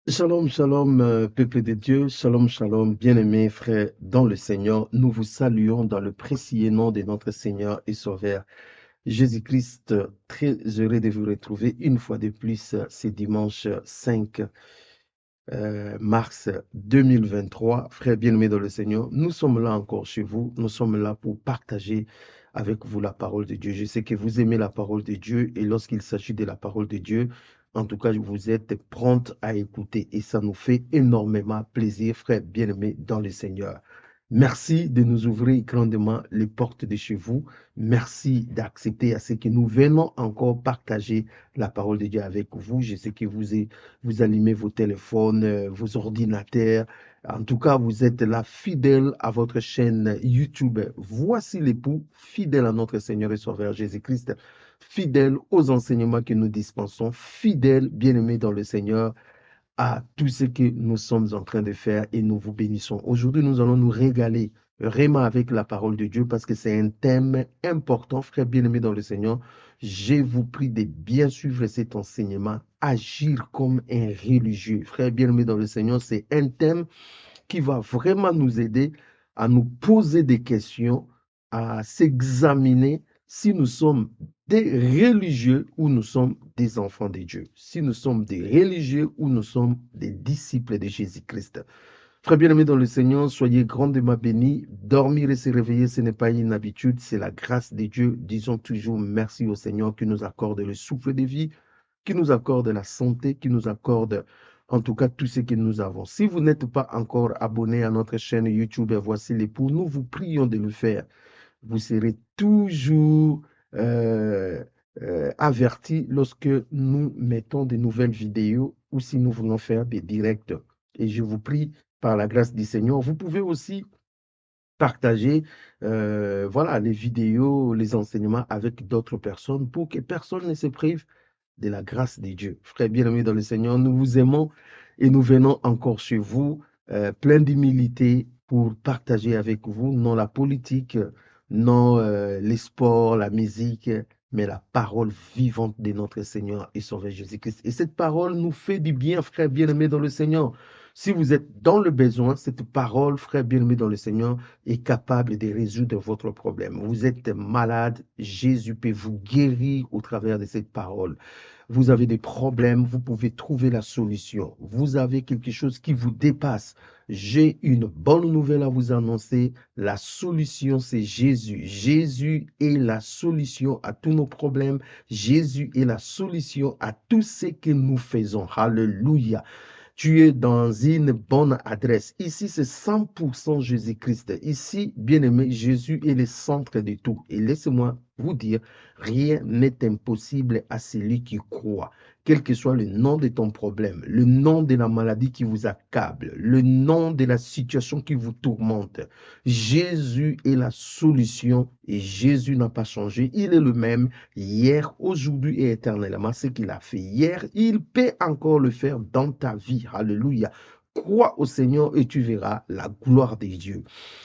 Shalom, shalom, peuple de Dieu, shalom, shalom, bien-aimés frères dans le Seigneur. Nous vous saluons dans le précieux nom de notre Seigneur et Sauveur Jésus-Christ. Très heureux de vous retrouver une fois de plus ce dimanche 5 mars 2023. Frères bien-aimés dans le Seigneur, nous sommes là encore chez vous. Nous sommes là pour partager avec vous la parole de Dieu. Je sais que vous aimez la parole de Dieu et lorsqu'il s'agit de la parole de Dieu, en tout cas, vous êtes promptes à écouter et ça nous fait énormément plaisir, frères bien-aimés dans le Seigneur. Merci de nous ouvrir grandement les portes de chez vous. Merci d'accepter à ce que nous venons encore partager la parole de Dieu avec vous. Je sais que vous allumez vos téléphones, vos ordinateurs. En tout cas, vous êtes là fidèles à votre chaîne YouTube. Voici l'époux, fidèle à notre Seigneur et Sauveur Jésus-Christ, fidèle aux enseignements que nous dispensons, fidèle, bien-aimé dans le Seigneur, à tout ce que nous sommes en train de faire et nous vous bénissons. Aujourd'hui, nous allons nous régaler vraiment avec la parole de Dieu parce que c'est un thème important, frère bien-aimé dans le Seigneur. Je vous prie de bien suivre cet enseignement, agir comme un religieux. Frère bien-aimé dans le Seigneur, c'est un thème qui va vraiment nous aider à nous poser des questions, à s'examiner si nous sommes des religieux ou nous sommes des enfants de Dieu, si nous sommes des religieux ou nous sommes des disciples de Jésus-Christ. Frère bien-aimé dans le Seigneur, soyez grandement bénis. Dormir et se réveiller, ce n'est pas une habitude, c'est la grâce de Dieu. Disons toujours merci au Seigneur qui nous accorde le souffle de vie, qui nous accorde la santé, qui nous accorde en tout cas tout ce que nous avons. Si vous n'êtes pas encore abonné à notre chaîne YouTube, voici l'époux, nous vous prions de le faire. Vous serez toujours avertis lorsque nous mettons de nouvelles vidéos ou si nous voulons faire des directs. Et je vous prie, par la grâce du Seigneur, vous pouvez aussi partager voilà, les vidéos, les enseignements avec d'autres personnes pour que personne ne se prive de la grâce de Dieu. Frères bien-aimés dans le Seigneur, nous vous aimons et nous venons encore chez vous, plein d'humilité pour partager avec vous, non la politique, non les sports, la musique, mais la parole vivante de notre Seigneur et Sauveur Jésus-Christ. Et cette parole nous fait du bien, frères bien-aimés dans le Seigneur. Si vous êtes dans le besoin, cette parole, frère bien-aimé dans le Seigneur, est capable de résoudre votre problème. Vous êtes malade, Jésus peut vous guérir au travers de cette parole. Vous avez des problèmes, vous pouvez trouver la solution. Vous avez quelque chose qui vous dépasse. J'ai une bonne nouvelle à vous annoncer. La solution, c'est Jésus. Jésus est la solution à tous nos problèmes. Jésus est la solution à tout ce que nous faisons. Alléluia. Tu es dans une bonne adresse. Ici, c'est 100% Jésus-Christ. Ici, bien-aimé, Jésus est le centre de tout. Et laissez-moi vous dire, rien n'est impossible à celui qui croit. Quel que soit le nom de ton problème, le nom de la maladie qui vous accable, le nom de la situation qui vous tourmente, Jésus est la solution et Jésus n'a pas changé. Il est le même hier, aujourd'hui et éternellement. Ce qu'il a fait hier, il peut encore le faire dans ta vie. Alléluia. Crois au Seigneur et tu verras la gloire de Dieu.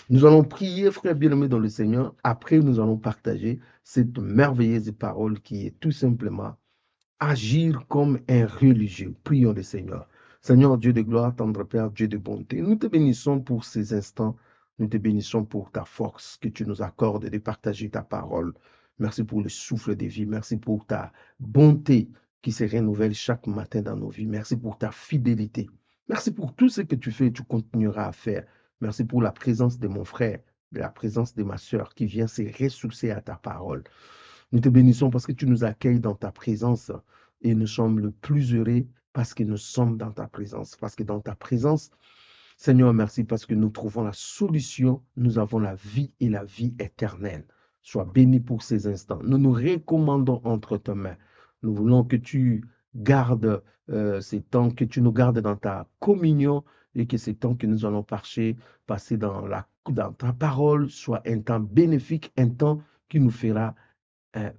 Nous allons prier, frère bien-aimé dans le Seigneur. Après, nous allons partager cette merveilleuse parole qui est tout simplement agir comme un religieux. Prions le Seigneur. Seigneur, Dieu de gloire, tendre Père, Dieu de bonté, nous te bénissons pour ces instants. Nous te bénissons pour ta force que tu nous accordes de partager ta parole. Merci pour le souffle de vie. Merci pour ta bonté qui se renouvelle chaque matin dans nos vies. Merci pour ta fidélité. Merci pour tout ce que tu fais et tu continueras à faire. Merci pour la présence de mon frère, de la présence de ma sœur qui vient se ressourcer à ta parole. Nous te bénissons parce que tu nous accueilles dans ta présence et nous sommes le plus heureux parce que nous sommes dans ta présence. Parce que dans ta présence, Seigneur, merci parce que nous trouvons la solution, nous avons la vie et la vie éternelle. Sois béni pour ces instants. Nous nous recommandons entre tes mains. Nous voulons que tu gardes ces temps, que tu nous gardes dans ta communion et que ces temps que nous allons passer dans ta parole soit un temps bénéfique, un temps qui nous fera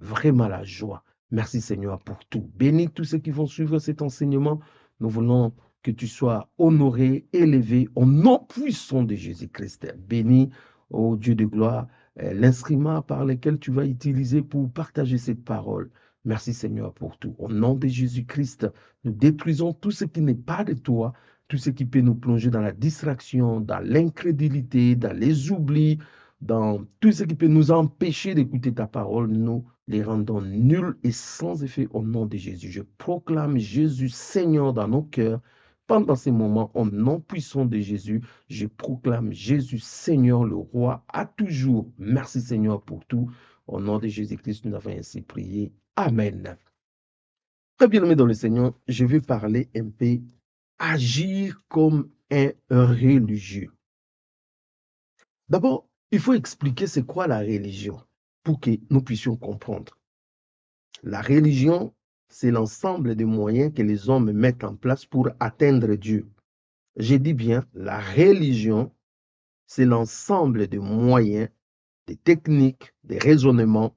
vraiment la joie. Merci Seigneur pour tout. Bénis tous ceux qui vont suivre cet enseignement. Nous voulons que tu sois honoré, élevé au nom puissant de Jésus-Christ. Bénis, ô Dieu de gloire, l'instrument par lequel tu vas utiliser pour partager cette parole. Merci Seigneur pour tout. Au nom de Jésus-Christ, nous détruisons tout ce qui n'est pas de toi, tout ce qui peut nous plonger dans la distraction, dans l'incrédulité, dans les oublis, dans tout ce qui peut nous empêcher d'écouter ta parole. Nous les rendons nuls et sans effet au nom de Jésus. Je proclame Jésus Seigneur dans nos cœurs. Pendant ces moments, au nom puissant de Jésus, je proclame Jésus Seigneur, le roi, à toujours. Merci Seigneur pour tout. Au nom de Jésus-Christ, nous avons ainsi prié. Amen. Très bien aimé dans le Seigneur, je vais parler un peu agir comme un religieux. D'abord, il faut expliquer c'est quoi la religion pour que nous puissions comprendre. La religion, c'est l'ensemble des moyens que les hommes mettent en place pour atteindre Dieu. Je dis bien, la religion, c'est l'ensemble des moyens, des techniques, des raisonnements,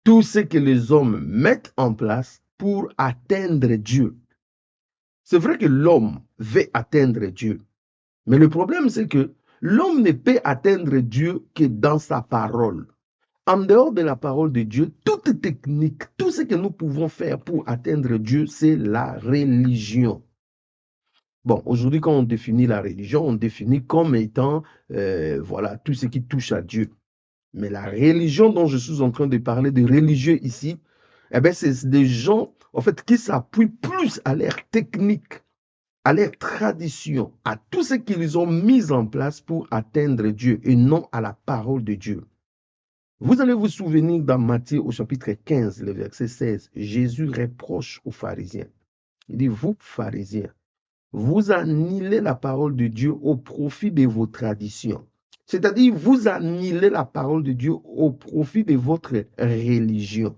tout ce que les hommes mettent en place pour atteindre Dieu. C'est vrai que l'homme veut atteindre Dieu, mais le problème c'est que l'homme ne peut atteindre Dieu que dans sa parole. En dehors de la parole de Dieu, toute technique, tout ce que nous pouvons faire pour atteindre Dieu, c'est la religion. Bon, aujourd'hui, quand on définit la religion, on définit comme étant, voilà, tout ce qui touche à Dieu. Mais la religion dont je suis en train de parler, de religieux ici, eh bien, c'est des gens, en fait, qui s'appuient plus à leur technique, à leur tradition, à tout ce qu'ils ont mis en place pour atteindre Dieu et non à la parole de Dieu. Vous allez vous souvenir dans Matthieu au chapitre 15, le verset 16, Jésus reproche aux pharisiens. Il dit, vous, pharisiens, vous annulez la parole de Dieu au profit de vos traditions. C'est-à-dire, vous annulez la parole de Dieu au profit de votre religion.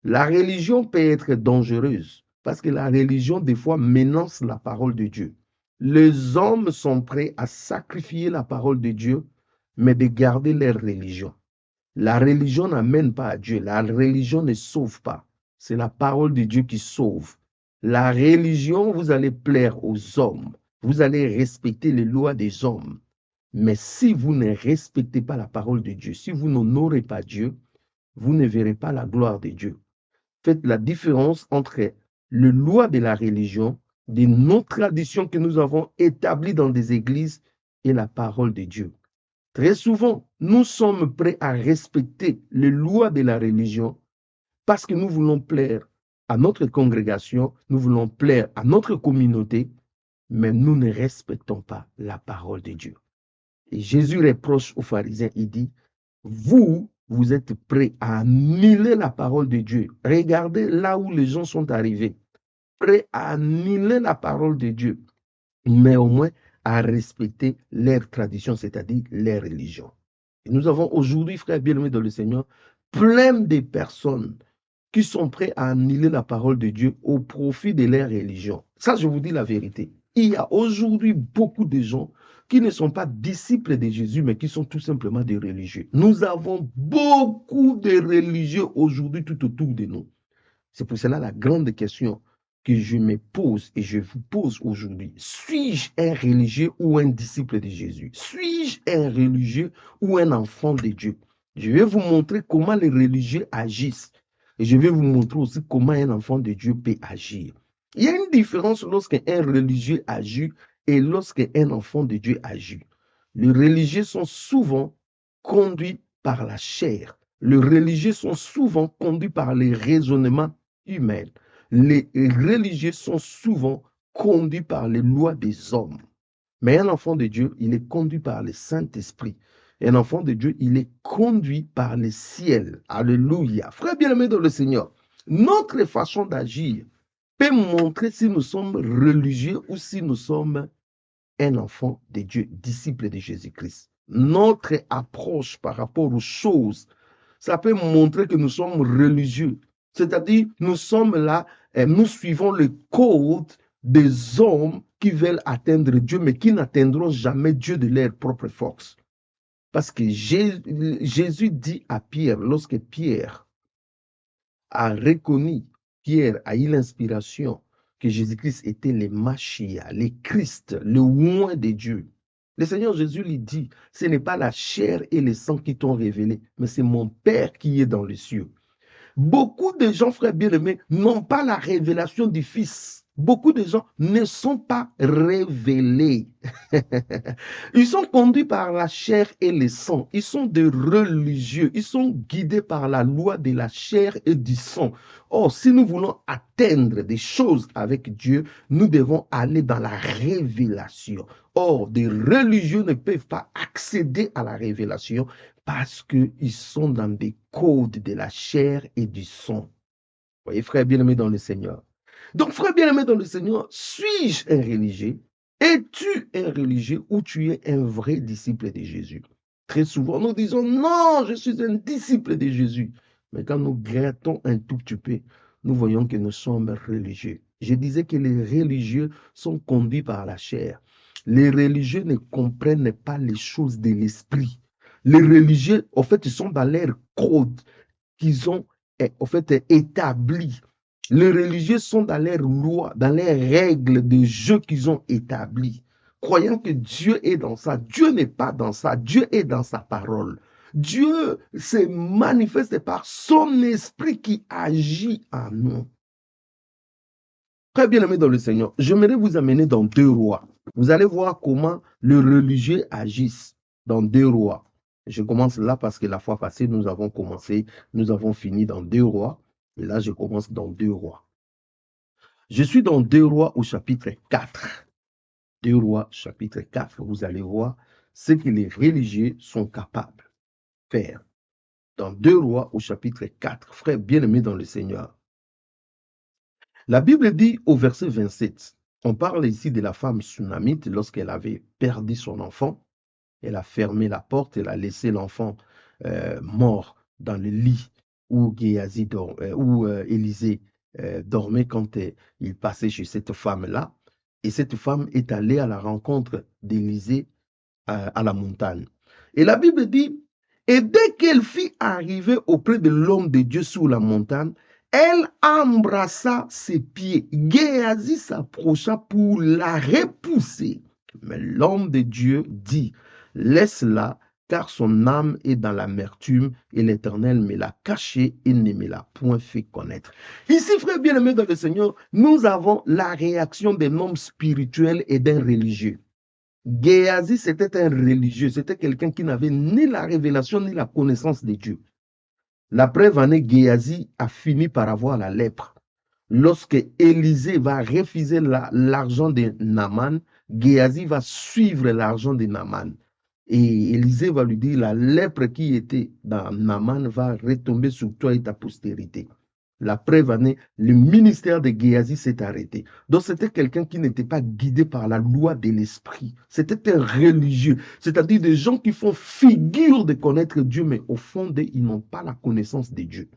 La religion peut être dangereuse parce que la religion, des fois, menace la parole de Dieu. Les hommes sont prêts à sacrifier la parole de Dieu, mais de garder leur religion. La religion n'amène pas à Dieu. La religion ne sauve pas. C'est la parole de Dieu qui sauve. La religion, vous allez plaire aux hommes. Vous allez respecter les lois des hommes. Mais si vous ne respectez pas la parole de Dieu, si vous n'honorez pas Dieu, vous ne verrez pas la gloire de Dieu. Faites la différence entre les lois de la religion, des non-traditions que nous avons établies dans des églises et la parole de Dieu. Très souvent, nous sommes prêts à respecter les lois de la religion parce que nous voulons plaire à notre congrégation, nous voulons plaire à notre communauté, mais nous ne respectons pas la parole de Dieu. Et Jésus reproche aux pharisiens, il dit, vous êtes prêts à annuler la parole de Dieu. Regardez là où les gens sont arrivés, prêts à annuler la parole de Dieu, mais au moins à respecter leur tradition, c'est-à-dire leur religion. Et nous avons aujourd'hui, frères bien-aimés dans le Seigneur, plein de personnes qui sont prêts à annuler la parole de Dieu au profit de leur religion. Ça, je vous dis la vérité. Il y a aujourd'hui beaucoup de gens qui ne sont pas disciples de Jésus, mais qui sont tout simplement des religieux. Nous avons beaucoup de religieux aujourd'hui tout autour de nous. C'est pour cela la grande question que je me pose et je vous pose aujourd'hui. Suis-je un religieux ou un disciple de Jésus? Suis-je un religieux ou un enfant de Dieu? Je vais vous montrer comment les religieux agissent. Et je vais vous montrer aussi comment un enfant de Dieu peut agir. Il y a une différence lorsqu'un religieux agit et lorsqu'un enfant de Dieu agit. Les religieux sont souvent conduits par la chair. Les religieux sont souvent conduits par les raisonnements humains. Les religieux sont souvent conduits par les lois des hommes. Mais un enfant de Dieu, il est conduit par le Saint-Esprit. Un enfant de Dieu, il est conduit par le ciel. Alléluia. Frère bien-aimé dans le Seigneur, notre façon d'agir peut montrer si nous sommes religieux ou si nous sommes un enfant de Dieu, disciple de Jésus-Christ. Notre approche par rapport aux choses, ça peut montrer que nous sommes religieux. C'est-à-dire, nous sommes là, et nous suivons le code des hommes qui veulent atteindre Dieu, mais qui n'atteindront jamais Dieu de leur propre force. Parce que Jésus dit à Pierre, lorsque Pierre a reconnu, Pierre a eu l'inspiration que Jésus-Christ était le Machia, le Christ, le oint de Dieu. Le Seigneur Jésus lui dit, ce n'est pas la chair et le sang qui t'ont révélé, mais c'est mon Père qui est dans les cieux. Beaucoup de gens, frères bien-aimés, n'ont pas la révélation du Fils. Beaucoup de gens ne sont pas révélés. Ils sont conduits par la chair et le sang. Ils sont des religieux. Ils sont guidés par la loi de la chair et du sang. Or, si nous voulons atteindre des choses avec Dieu, nous devons aller dans la révélation. Or, des religieux ne peuvent pas accéder à la révélation parce qu'ils sont dans des codes de la chair et du sang. Voyez, frère bien-aimé dans le Seigneur. Donc, frère bien-aimé dans le Seigneur, suis-je un religieux? Es-tu un religieux ou tu es un vrai disciple de Jésus? Très souvent, nous disons, non, je suis un disciple de Jésus. Mais quand nous grattons un tout petit peu, nous voyons que nous sommes religieux. Je disais que les religieux sont conduits par la chair. Les religieux ne comprennent pas les choses de l'esprit. Les religieux, en fait, ils sont dans leur code qu'ils ont en fait établi. Les religieux sont dans leurs lois, dans les règles de jeu qu'ils ont établies, croyant que Dieu est dans ça. Dieu n'est pas dans ça. Dieu est dans sa parole. Dieu se manifeste par son esprit qui agit en nous. Très bien aimé dans le Seigneur, j'aimerais vous amener dans 2 Rois. Vous allez voir comment le religieux agisse dans 2 Rois. Je commence là parce que la fois passée, nous avons fini dans 2 Rois. Et là, je commence dans 2 Rois. Je suis dans 2 Rois au chapitre 4. 2 Rois, chapitre 4. Vous allez voir ce que les religieux sont capables de faire. Dans 2 Rois au chapitre 4, frères bien-aimés dans le Seigneur. La Bible dit au verset 27, on parle ici de la femme sunamite lorsqu'elle avait perdu son enfant. Elle a fermé la porte, elle a laissé l'enfant mort dans le lit où Élisée dormait quand il passait chez cette femme-là. Et cette femme est allée à la rencontre d'Élisée à la montagne. Et la Bible dit, et dès qu'elle fut arrivée auprès de l'homme de Dieu sur la montagne, elle embrassa ses pieds. Géasi s'approcha pour la repousser. Mais l'homme de Dieu dit, laisse-la, car son âme est dans l'amertume et l'Éternel me l'a cachée et ne me l'a point fait connaître. Ici, frère bien-aimé dans le Seigneur, nous avons la réaction d'un homme spirituel et d'un religieux. Géasi, c'était un religieux, c'était quelqu'un qui n'avait ni la révélation ni la connaissance de Dieu. La preuve en est, Géasi a fini par avoir la lèpre. Lorsque Élisée va refuser l'argent de Naaman, Géasi va suivre l'argent de Naaman. Et Élisée va lui dire, la lèpre qui était dans Naaman va retomber sur toi et ta postérité. La preuve en est, le ministère de Géasi s'est arrêté. Donc c'était quelqu'un qui n'était pas guidé par la loi de l'esprit. C'était un religieux, c'est-à-dire des gens qui font figure de connaître Dieu, mais au fond, ils n'ont pas la connaissance de Dieu.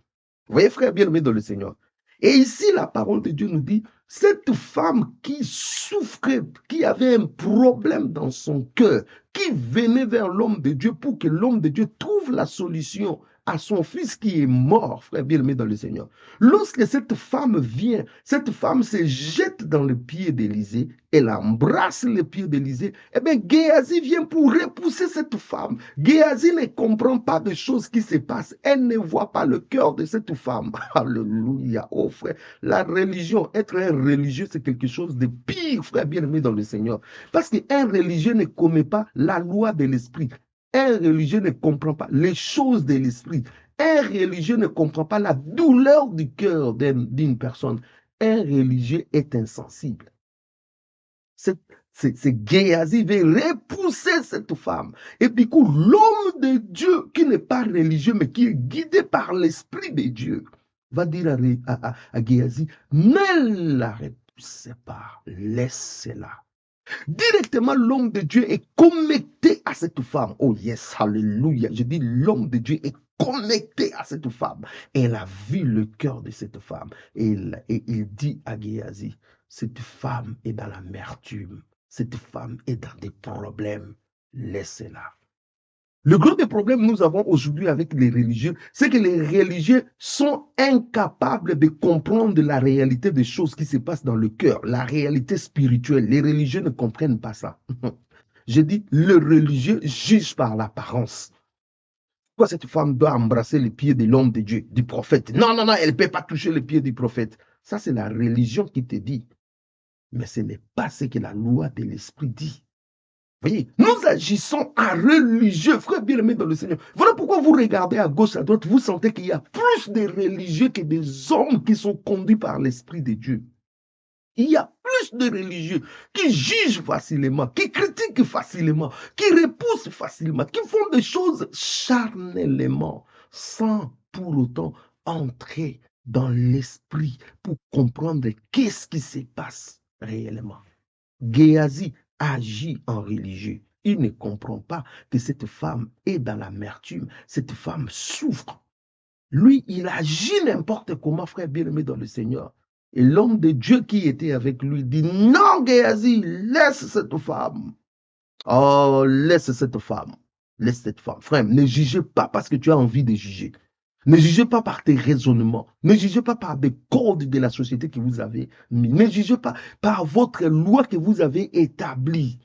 Vous voyez, frère bien-aimé dans le Seigneur. Et ici, la parole de Dieu nous dit, cette femme qui souffrait, qui avait un problème dans son cœur, qui venait vers l'homme de Dieu pour que l'homme de Dieu trouve la solution à son fils qui est mort, frère bien-aimé dans le Seigneur. Lorsque cette femme vient, cette femme se jette dans le pied d'Élisée, elle embrasse le pied d'Élisée, eh bien, Géasi vient pour repousser cette femme. Géasi ne comprend pas des choses qui se passent. Elle ne voit pas le cœur de cette femme. Alléluia, oh frère. La religion, être un religieux, c'est quelque chose de pire, frère bien-aimé dans le Seigneur. Parce qu'un religieux ne commet pas la loi de l'esprit. Un religieux ne comprend pas les choses de l'esprit. Un religieux ne comprend pas la douleur du cœur d'une personne. Un religieux est insensible. C'est Géasi veut repousser cette femme. Et du coup, l'homme de Dieu qui n'est pas religieux, mais qui est guidé par l'Esprit de Dieu, va dire à Géasi, ne la repoussez pas, laissez-la. Directement, l'homme de Dieu est connecté à cette femme. Oh yes, alléluia. Je dis, l'homme de Dieu est connecté à cette femme. Et elle a vu le cœur de cette femme. Et il dit à Géasi, cette femme est dans l'amertume. Cette femme est dans des problèmes. Laissez-la. Le gros des problèmes que nous avons aujourd'hui avec les religieux, c'est que les religieux sont incapables de comprendre la réalité des choses qui se passent dans le cœur, la réalité spirituelle. Les religieux ne comprennent pas ça. Je dis, le religieux juge par l'apparence. Pourquoi cette femme doit embrasser les pieds de l'homme de Dieu, du prophète? Non, non, non, elle ne peut pas toucher les pieds du prophète. Ça, c'est la religion qui te dit. Mais ce n'est pas ce que la loi de l'esprit dit. Vous voyez, nous agissons en religieux, frère bien-aimé dans le Seigneur. Voilà pourquoi vous regardez à gauche, à droite, vous sentez qu'il y a plus de religieux que des hommes qui sont conduits par l'Esprit de Dieu. Il y a plus de religieux qui jugent facilement, qui critiquent facilement, qui repoussent facilement, qui font des choses charnellement, sans pour autant entrer dans l'esprit pour comprendre qu'est-ce qui se passe réellement. Géasi agit en religieux. Il ne comprend pas que cette femme est dans l'amertume, cette femme souffre. Lui, il agit n'importe comment, frère bien-aimé dans le Seigneur. Et l'homme de Dieu qui était avec lui dit, non, Géasi, laisse cette femme. Oh, laisse cette femme. Laisse cette femme. Frère, ne jugez pas parce que tu as envie de juger. Ne jugez pas par tes raisonnements. Ne jugez pas par des codes de la société que vous avez mis. Ne jugez pas par votre loi que vous avez établie.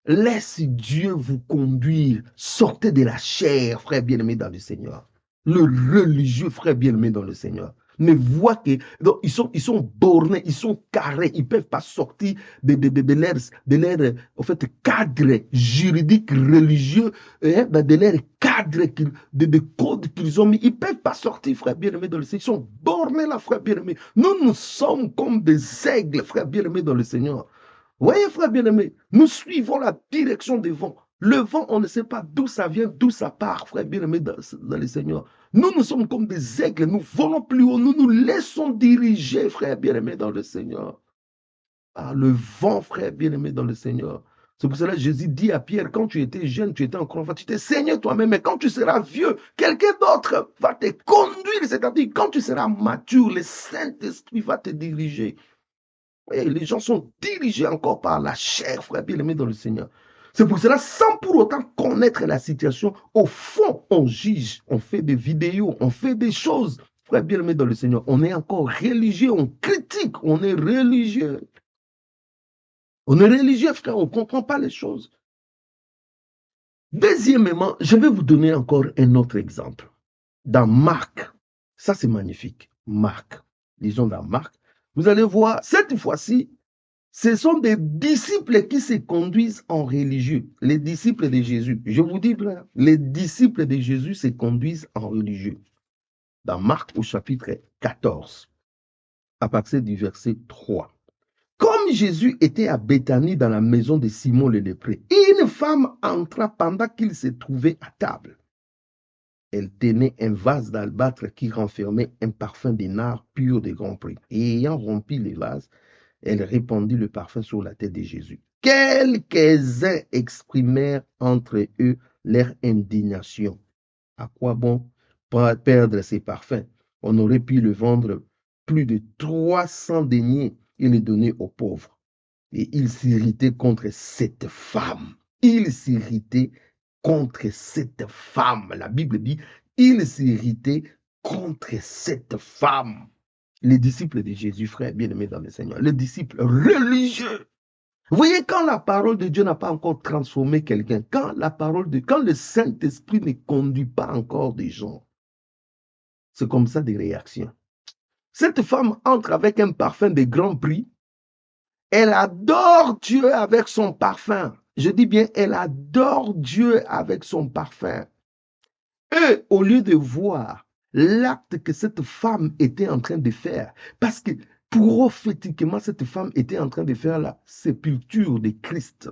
Laisse Dieu vous conduire. Sortez de la chair, frère bien-aimé dans le Seigneur. Le religieux, frère bien-aimé dans le Seigneur, ne voit que donc, ils sont bornés, ils sont carrés, ils ne peuvent pas sortir de leur en fait, cadre juridique religieux, de leur cadre, de code qu'ils ont mis. Ils ne peuvent pas sortir, frère bien-aimé dans le Seigneur. Ils sont bornés là, frère bien-aimé. Nous sommes comme des aigles, frère bien-aimé dans le Seigneur. Vous voyez, frère bien-aimé, nous suivons la direction des vents. Le vent, on ne sait pas d'où ça vient, d'où ça part, frère bien-aimé dans le Seigneur. Nous sommes comme des aigles, nous volons plus haut, nous nous laissons diriger, frère bien-aimé dans le Seigneur. Par le vent, frère bien-aimé dans le Seigneur. C'est pour cela que Jésus dit à Pierre, quand tu étais jeune, tu étais encore enfant, tu t'es saigné toi-même, mais quand tu seras vieux, quelqu'un d'autre va te conduire, c'est-à-dire quand tu seras mature, le Saint-Esprit va te diriger. Et les gens sont dirigés encore par la chair, frère bien-aimé dans le Seigneur. C'est pour cela, sans pour autant connaître la situation, au fond, on juge, on fait des vidéos, on fait des choses. Frère bien-aimé dans le Seigneur, on est encore religieux, on critique, on est religieux. On est religieux, frère, on ne comprend pas les choses. Deuxièmement, je vais vous donner encore un autre exemple. Dans Marc, ça c'est magnifique, Marc, disons dans Marc, vous allez voir, cette fois-ci, ce sont des disciples qui se conduisent en religieux. Les disciples de Jésus. Je vous dis, les disciples de Jésus se conduisent en religieux. Dans Marc au chapitre 14, à partir du verset 3. Comme Jésus était à Béthanie dans la maison de Simon le lépreux, une femme entra pendant qu'il se trouvait à table. Elle tenait un vase d'albâtre qui renfermait un parfum de nard pur de grand prix. Et ayant rempli le vase, elle répandit le parfum sur la tête de Jésus. Quelques-uns exprimèrent entre eux leur indignation. À quoi bon perdre ces parfums? On aurait pu le vendre plus de 300 deniers et le donner aux pauvres. Et ils s'irritaient contre cette femme. Ils s'irritaient contre cette femme. La Bible dit, ils s'irritaient contre cette femme. Les disciples de Jésus, frère bien-aimé dans le Seigneur, les disciples religieux. Vous voyez, quand la parole de Dieu n'a pas encore transformé quelqu'un, quand le Saint-Esprit ne conduit pas encore des gens, c'est comme ça des réactions. Cette femme entre avec un parfum de grand prix. Elle adore Dieu avec son parfum. Je dis bien, elle adore Dieu avec son parfum. Et au lieu de voir l'acte que cette femme était en train de faire, parce que prophétiquement, cette femme était en train de faire la sépulture de Christ.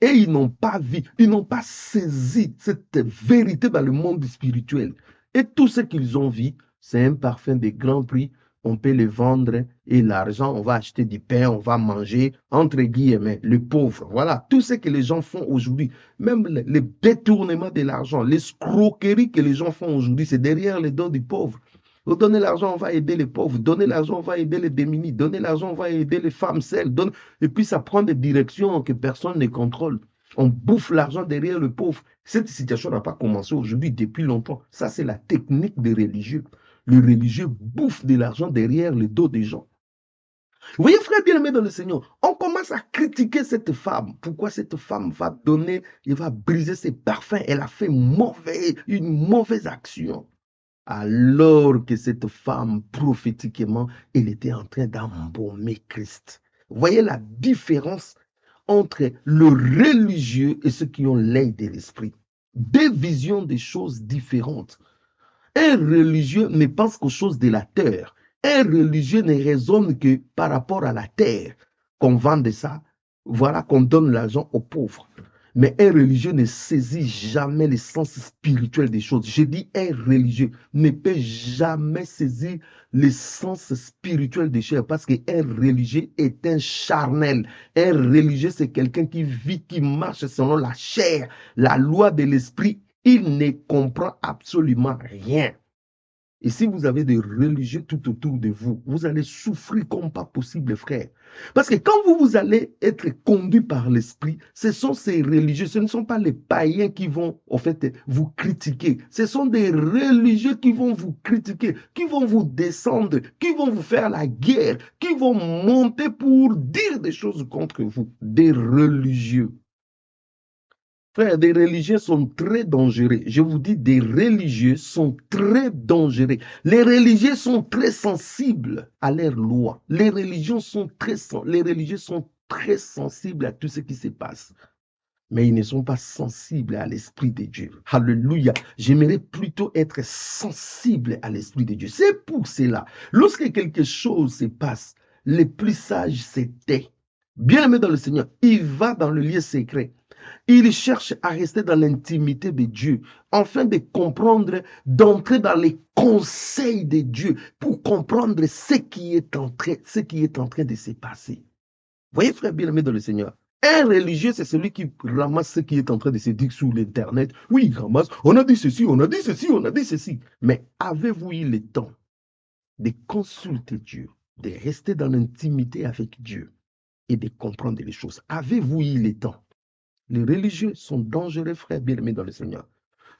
Et ils n'ont pas vu, ils n'ont pas saisi cette vérité dans le monde spirituel. Et tout ce qu'ils ont vu, c'est un parfum de grand prix. On peut le vendre et l'argent, on va acheter du pain, on va manger, entre guillemets, le pauvre. Voilà, tout ce que les gens font aujourd'hui, même le détournement de l'argent, l'escroquerie que les gens font aujourd'hui, c'est derrière les dos du pauvre. Vous donnez l'argent, on va aider les pauvres. Donnez l'argent, on va aider les démunis. Donnez l'argent, on va aider les femmes seules. Et puis ça prend des directions que personne ne contrôle. On bouffe l'argent derrière le pauvre. Cette situation n'a pas commencé aujourd'hui, depuis longtemps. Ça, c'est la technique des religieux. Le religieux bouffe de l'argent derrière le dos des gens. Vous voyez, frère bien-aimé dans le Seigneur, on commence commence à critiquer cette femme. Pourquoi cette femme va donner, il va briser ses parfums. Elle a fait une mauvaise action. Alors que cette femme, prophétiquement, elle était en train d'embaumer Christ. Voyez la différence entre le religieux et ceux qui ont l'œil de l'esprit. Deux visions des choses différentes. Un religieux ne pense qu'aux choses de la terre. Un religieux ne raisonne que par rapport à la terre. Qu'on vende ça, voilà, qu'on donne l'argent aux pauvres. Mais un religieux ne saisit jamais le sens spirituel des choses. Je dis un religieux ne peut jamais saisir le sens spirituel des choses parce qu'un religieux est un charnel. Un religieux, c'est quelqu'un qui vit, qui marche selon la chair, la loi de l'esprit. Il ne comprend absolument rien. Et si vous avez des religieux tout autour de vous, vous allez souffrir comme pas possible, frère. Parce que quand vous allez être conduit par l'esprit, ce sont ces religieux, ce ne sont pas les païens qui vont, en fait, vous critiquer. Ce sont des religieux qui vont vous critiquer, qui vont vous descendre, qui vont vous faire la guerre, qui vont monter pour dire des choses contre vous. Des religieux. Frère, des religieux sont très dangereux. Je vous dis, des religieux sont très dangereux. Les religieux sont très sensibles à leurs lois. Les religieux sont très sensibles à tout ce qui se passe. Mais ils ne sont pas sensibles à l'Esprit de Dieu. Alléluia. J'aimerais plutôt être sensible à l'Esprit de Dieu. C'est pour cela, lorsque quelque chose se passe, les plus sages se taisent. Bien-aimé dans le Seigneur, il va dans le lieu secret. Il cherche à rester dans l'intimité de Dieu, afin de comprendre, d'entrer dans les conseils de Dieu, pour comprendre ce qui est en train de se passer. Voyez, frère bien-aimé dans le Seigneur, un religieux, c'est celui qui ramasse ce qui est en train de se dire sur l'Internet. Oui, il ramasse, on a dit ceci, on a dit ceci, on a dit ceci. Mais avez-vous eu le temps de consulter Dieu, de rester dans l'intimité avec Dieu et de comprendre les choses? Avez-vous eu le temps? Les religieux sont dangereux, frères bien-aimés dans le Seigneur.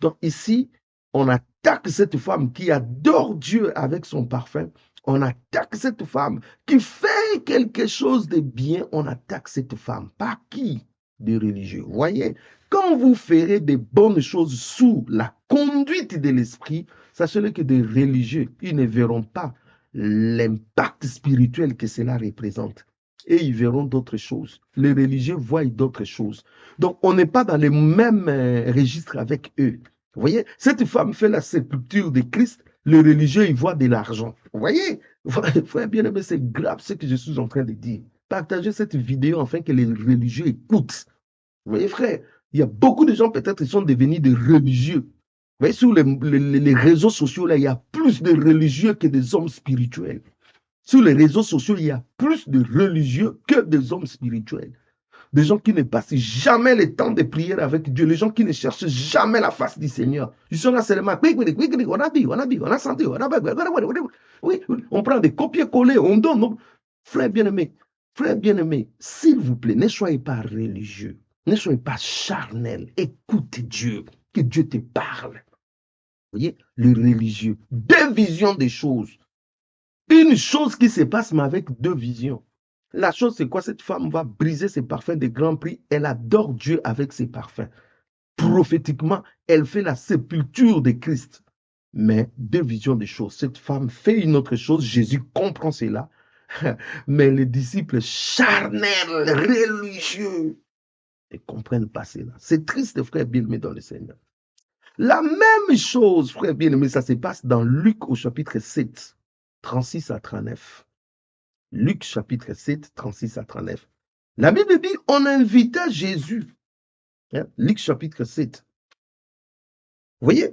Donc ici, on attaque cette femme qui adore Dieu avec son parfum. On attaque cette femme qui fait quelque chose de bien. On attaque cette femme. Pas qui? Des religieux. Voyez, quand vous ferez des bonnes choses sous la conduite de l'esprit, sachez que des religieux, ils ne verront pas l'impact spirituel que cela représente. Et ils verront d'autres choses. Les religieux voient d'autres choses. Donc, on n'est pas dans le même registre avec eux. Vous voyez, cette femme fait la sépulture de Christ, le religieux, il voit de l'argent. Vous voyez, frère bien-aimé, c'est grave ce que je suis en train de dire. Partagez cette vidéo afin que les religieux écoutent. Vous voyez, frère, il y a beaucoup de gens, peut-être, qui sont devenus des religieux. Vous voyez, sur les réseaux sociaux, là, il y a plus de religieux que des hommes spirituels. Sur les réseaux sociaux, il y a plus de religieux que des hommes spirituels. Des gens qui ne passent jamais le temps de prière avec Dieu. Les gens qui ne cherchent jamais la face du Seigneur. Ils sont là seulement. On a dit, on a senti. Oui, on prend des copier-coller, on donne. Frère bien-aimé, s'il vous plaît, ne soyez pas religieux. Ne soyez pas charnel. Écoutez Dieu. Que Dieu te parle. Vous voyez, le religieux. Deux visions des choses. Une chose qui se passe, mais avec deux visions. La chose, c'est quoi? Cette femme va briser ses parfums de grand prix. Elle adore Dieu avec ses parfums. Prophétiquement, elle fait la sépulture de Christ. Mais deux visions des choses. Cette femme fait une autre chose. Jésus comprend cela. Mais les disciples charnels, religieux, ne comprennent pas cela. C'est triste, frère bien-aimé dans le Seigneur. La même chose, frère bien-aimé, ça se passe dans Luc au chapitre 7. 36 à 39. Luc chapitre 7, 36 à 39. La Bible dit, on invita Jésus. Luc chapitre 7. Vous voyez,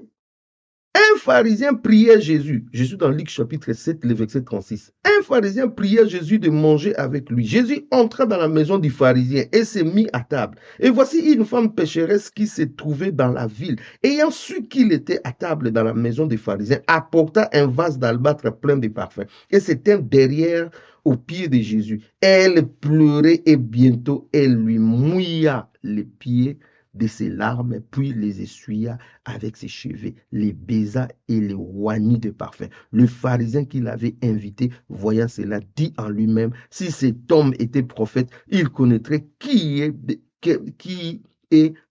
un pharisien priait Jésus. Je suis dans Luc chapitre 7, le verset 36. Un pharisien priait Jésus de manger avec lui. Jésus entra dans la maison du pharisien et s'est mis à table. Et voici une femme pécheresse qui se trouvait dans la ville. Ayant su qu'il était à table dans la maison du pharisien, apporta un vase d'albâtre plein de parfums et se tint derrière aux pieds de Jésus. Elle pleurait et bientôt elle lui mouilla les pieds de ses larmes, puis les essuya avec ses cheveux, les baisa et les oignit de parfum. Le pharisien qui l'avait invité, voyant cela, dit en lui-même, si cet homme était prophète, il connaîtrait qui est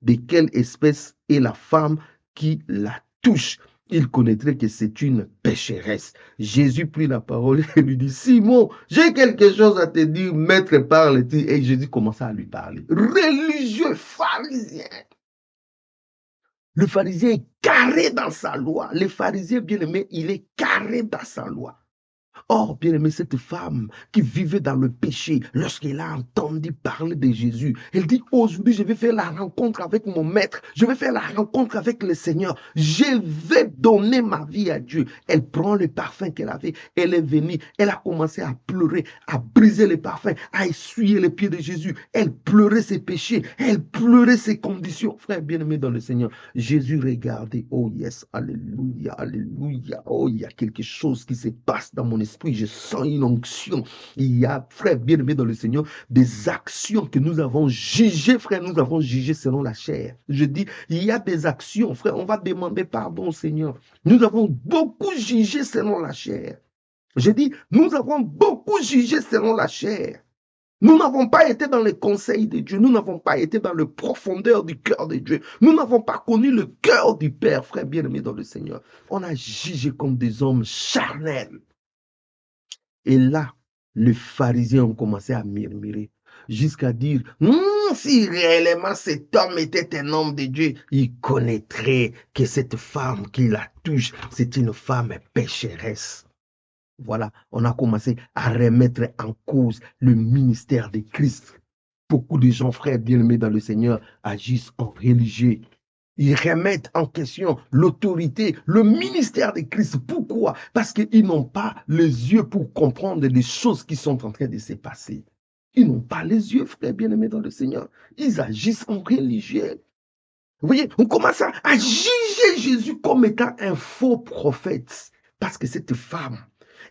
de quelle espèce est la femme qui la touche. Il connaîtrait que c'est une pécheresse. Jésus prit la parole et lui dit, Simon, j'ai quelque chose à te dire, maître, parle-t-il. Et Jésus commença à lui parler. Religieux pharisien. Le pharisien est carré dans sa loi. Le pharisien, bien aimé, il est carré dans sa loi. Or, bien aimé, cette femme qui vivait dans le péché, lorsqu'elle a entendu parler de Jésus, elle dit, aujourd'hui, je vais faire la rencontre avec mon maître, je vais faire la rencontre avec le Seigneur, je vais donner ma vie à Dieu. Elle prend le parfum qu'elle avait, elle est venue, elle a commencé à pleurer, à briser le parfum, à essuyer les pieds de Jésus. Elle pleurait ses péchés, elle pleurait ses conditions. Frère bien-aimé dans le Seigneur, Jésus regardait, oh yes, alléluia, alléluia, oh, il y a quelque chose qui se passe dans mon esprit, je sens une onction. Il y a, frère bien-aimé dans le Seigneur, des actions que nous avons jugées, frère, nous avons jugées selon la chair. Je dis, il y a des actions, frère, on va demander pardon au Seigneur. Nous avons beaucoup jugé selon la chair. Je dis, nous avons beaucoup jugé selon la chair. Nous n'avons pas été dans les conseils de Dieu. Nous n'avons pas été dans le profondeur du cœur de Dieu. Nous n'avons pas connu le cœur du Père, frère bien-aimé dans le Seigneur. On a jugé comme des hommes charnels. Et là, les pharisiens ont commencé à murmurer jusqu'à dire, si réellement cet homme était un homme de Dieu, il connaîtrait que cette femme qui la touche, c'est une femme pécheresse. Voilà, on a commencé à remettre en cause le ministère de Christ. Beaucoup de gens, frères bien-aimés dans le Seigneur, agissent en religieux. Ils remettent en question l'autorité, le ministère de Christ. Pourquoi? Parce qu'ils n'ont pas les yeux pour comprendre les choses qui sont en train de se passer. Ils n'ont pas les yeux, frères bien-aimés dans le Seigneur. Ils agissent en religieux. Vous voyez, on commence à juger Jésus comme étant un faux prophète. Parce que cette femme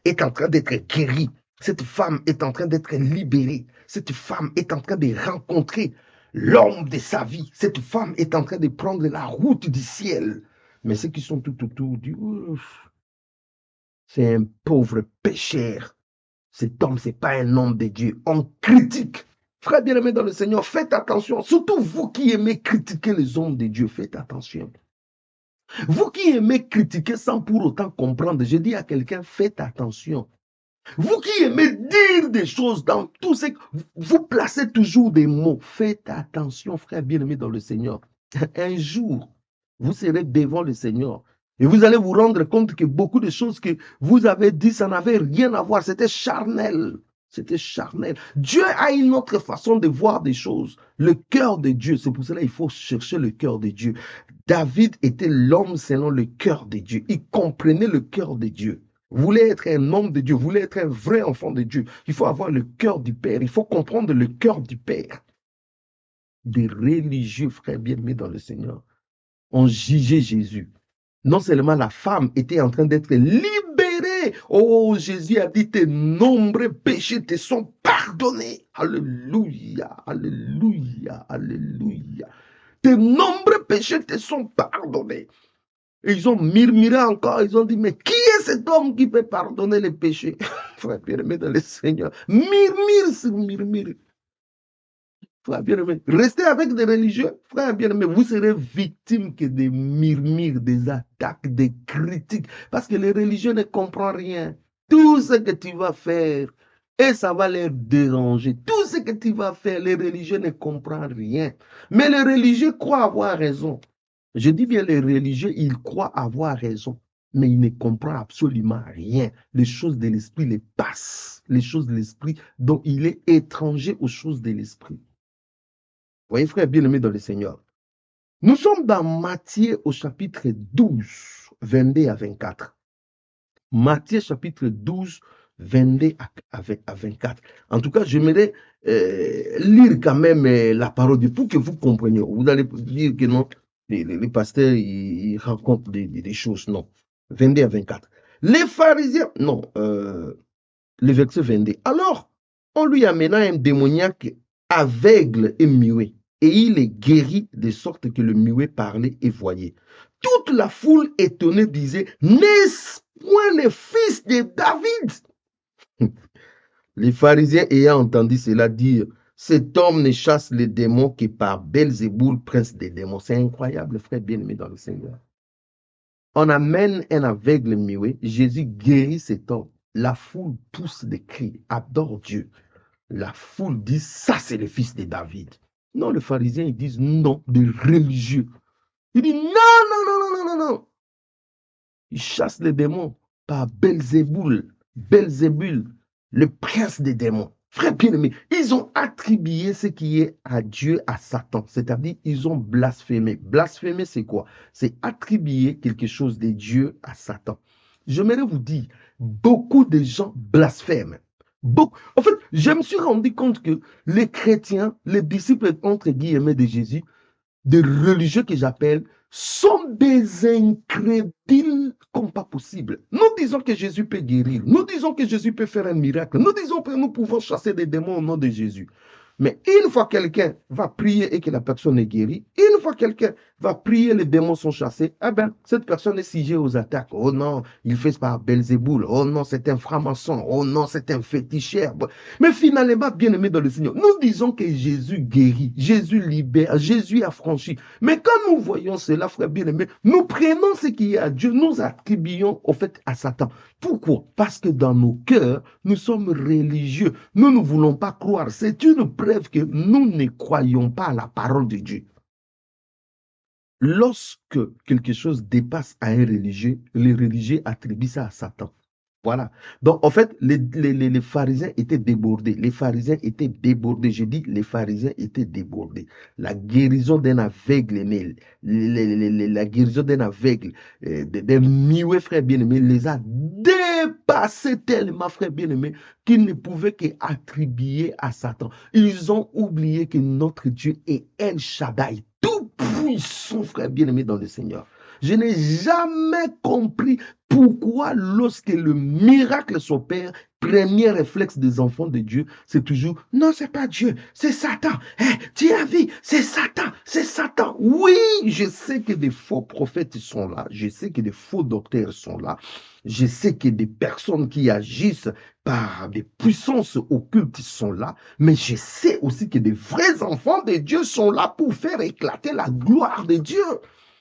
est en train d'être guérie. Cette femme est en train d'être libérée. Cette femme est en train de rencontrer l'homme de sa vie. Cette femme est en train de prendre la route du ciel. Mais ceux qui sont tout autour disent, c'est un pauvre pécheur. Cet homme, ce n'est pas un homme de Dieu. On critique. Frère bien-aimé dans le Seigneur, faites attention. Surtout vous qui aimez critiquer les hommes de Dieu, faites attention. Vous qui aimez critiquer sans pour autant comprendre, je dis à quelqu'un, faites attention. Vous qui aimez dire des choses dans tout ce que vous placez toujours des mots, faites attention, frère bien-aimé dans le Seigneur. Un jour, vous serez devant le Seigneur et vous allez vous rendre compte que beaucoup de choses que vous avez dit, ça n'avait rien à voir, c'était charnel. C'était charnel. Dieu a une autre façon de voir des choses. Le cœur de Dieu, c'est pour cela qu'il faut chercher le cœur de Dieu. David était l'homme selon le cœur de Dieu. Il comprenait le cœur de Dieu. Voulait être un homme de Dieu, voulait être un vrai enfant de Dieu. Il faut avoir le cœur du Père. Il faut comprendre le cœur du Père. Des religieux, frères bien-aimés dans le Seigneur, ont jugé Jésus. Non seulement la femme était en train d'être libérée. Oh, Jésus a dit, tes nombreux péchés te sont pardonnés. Alléluia, alléluia, alléluia. Tes nombreux péchés te sont pardonnés. Et ils ont murmuré encore, ils ont dit, mais qui est cet homme qui peut pardonner les péchés? Frère bien-aimé dans le Seigneur, murmure sur murmure. Frère bien-aimé, restez avec des religieux, frère bien-aimé, vous serez victime que des murmures, des attaques, des critiques, parce que les religieux ne comprennent rien. Tout ce que tu vas faire, et ça va les déranger. Tout ce que tu vas faire, les religieux ne comprennent rien. Mais les religieux croient avoir raison. Je dis bien les religieux, ils croient avoir raison, mais ils ne comprennent absolument rien. Les choses de l'esprit les passent. Les choses de l'esprit dont il est étranger aux choses de l'esprit. Vous voyez, frère bien-aimé dans le Seigneur. Nous sommes dans Matthieu au chapitre 12, 22 à 24. Matthieu chapitre 12, 22 à 24. En tout cas, j'aimerais lire quand même la parole de Dieu pour que vous compreniez. Vous allez dire que non, les pasteurs, ils racontent des choses. Non. 22 à 24. Les pharisiens, non, le verset 22. Alors, on lui amena un démoniaque aveugle et muet. et il les guérit de sorte que le muet parlait et voyait. Toute la foule étonnée disait, n'est-ce point le fils de David? Les pharisiens ayant entendu cela dire, cet homme ne chasse les démons que par Belzéboul, prince des démons. C'est incroyable, frère bien-aimé dans le Seigneur. On amène un aveugle muet, Jésus guérit cet homme. La foule pousse des cris, adore Dieu. La foule dit, ça c'est le fils de David. Non, les pharisiens, ils disent non, des religieux. Ils disent non, non, non, non, non, non, non. Ils chassent les démons par Belzéboul, le prince des démons. Frère bien-aimé, ils ont attribué ce qui est à Dieu à Satan, c'est-à-dire ils ont blasphémé. Blasphémer, c'est quoi? C'est attribuer quelque chose de Dieu à Satan. J'aimerais vous dire, beaucoup de gens blasphèment. Beaucoup. En fait, je me suis rendu compte que les chrétiens, les disciples entre guillemets de Jésus, des religieux que j'appelle, sont des incrédules comme pas possible. Nous disons que Jésus peut guérir. Nous disons que Jésus peut faire un miracle. Nous disons que nous pouvons chasser des démons au nom de Jésus. Mais une fois quelqu'un va prier et que la personne est guérie, une fois quelqu'un va prier, les démons sont chassés, eh bien, cette personne est sujet aux attaques. Oh non, il fait par Belzéboul. Oh non, c'est un franc-maçon. Oh non, c'est un féticheur. Mais finalement, bien aimé dans le Seigneur, nous disons que Jésus guérit, Jésus libère, Jésus affranchit. Mais quand nous voyons cela, frère bien aimé, nous prenons ce qui est à Dieu, nous attribuons au fait à Satan. Pourquoi? Parce que dans nos cœurs, nous sommes religieux. Nous ne voulons pas croire. C'est une preuve que nous ne croyons pas à la parole de Dieu. Lorsque quelque chose dépasse à un religieux, les religieux attribuent ça à Satan. Voilà. Donc, en fait, les pharisiens étaient débordés. Les pharisiens étaient débordés. Je dis, les pharisiens étaient débordés. La guérison d'un aveugle, la guérison d'un aveugle, d'un muet, frère bien-aimé, les a dépassés tellement, frère bien-aimé, qu'ils ne pouvaient qu'attribuer à Satan. Ils ont oublié que notre Dieu est El Shaddai, tout puissant, frère bien-aimé dans le Seigneur. Je n'ai jamais compris pourquoi lorsque le miracle s'opère, premier réflexe des enfants de Dieu, c'est toujours, non, c'est pas Dieu, c'est Satan. Tu as vu, c'est Satan, c'est Satan. Oui, je sais que des faux prophètes sont là, je sais que des faux docteurs sont là, je sais que des personnes qui agissent par des puissances occultes sont là, mais je sais aussi que des vrais enfants de Dieu sont là pour faire éclater la gloire de Dieu.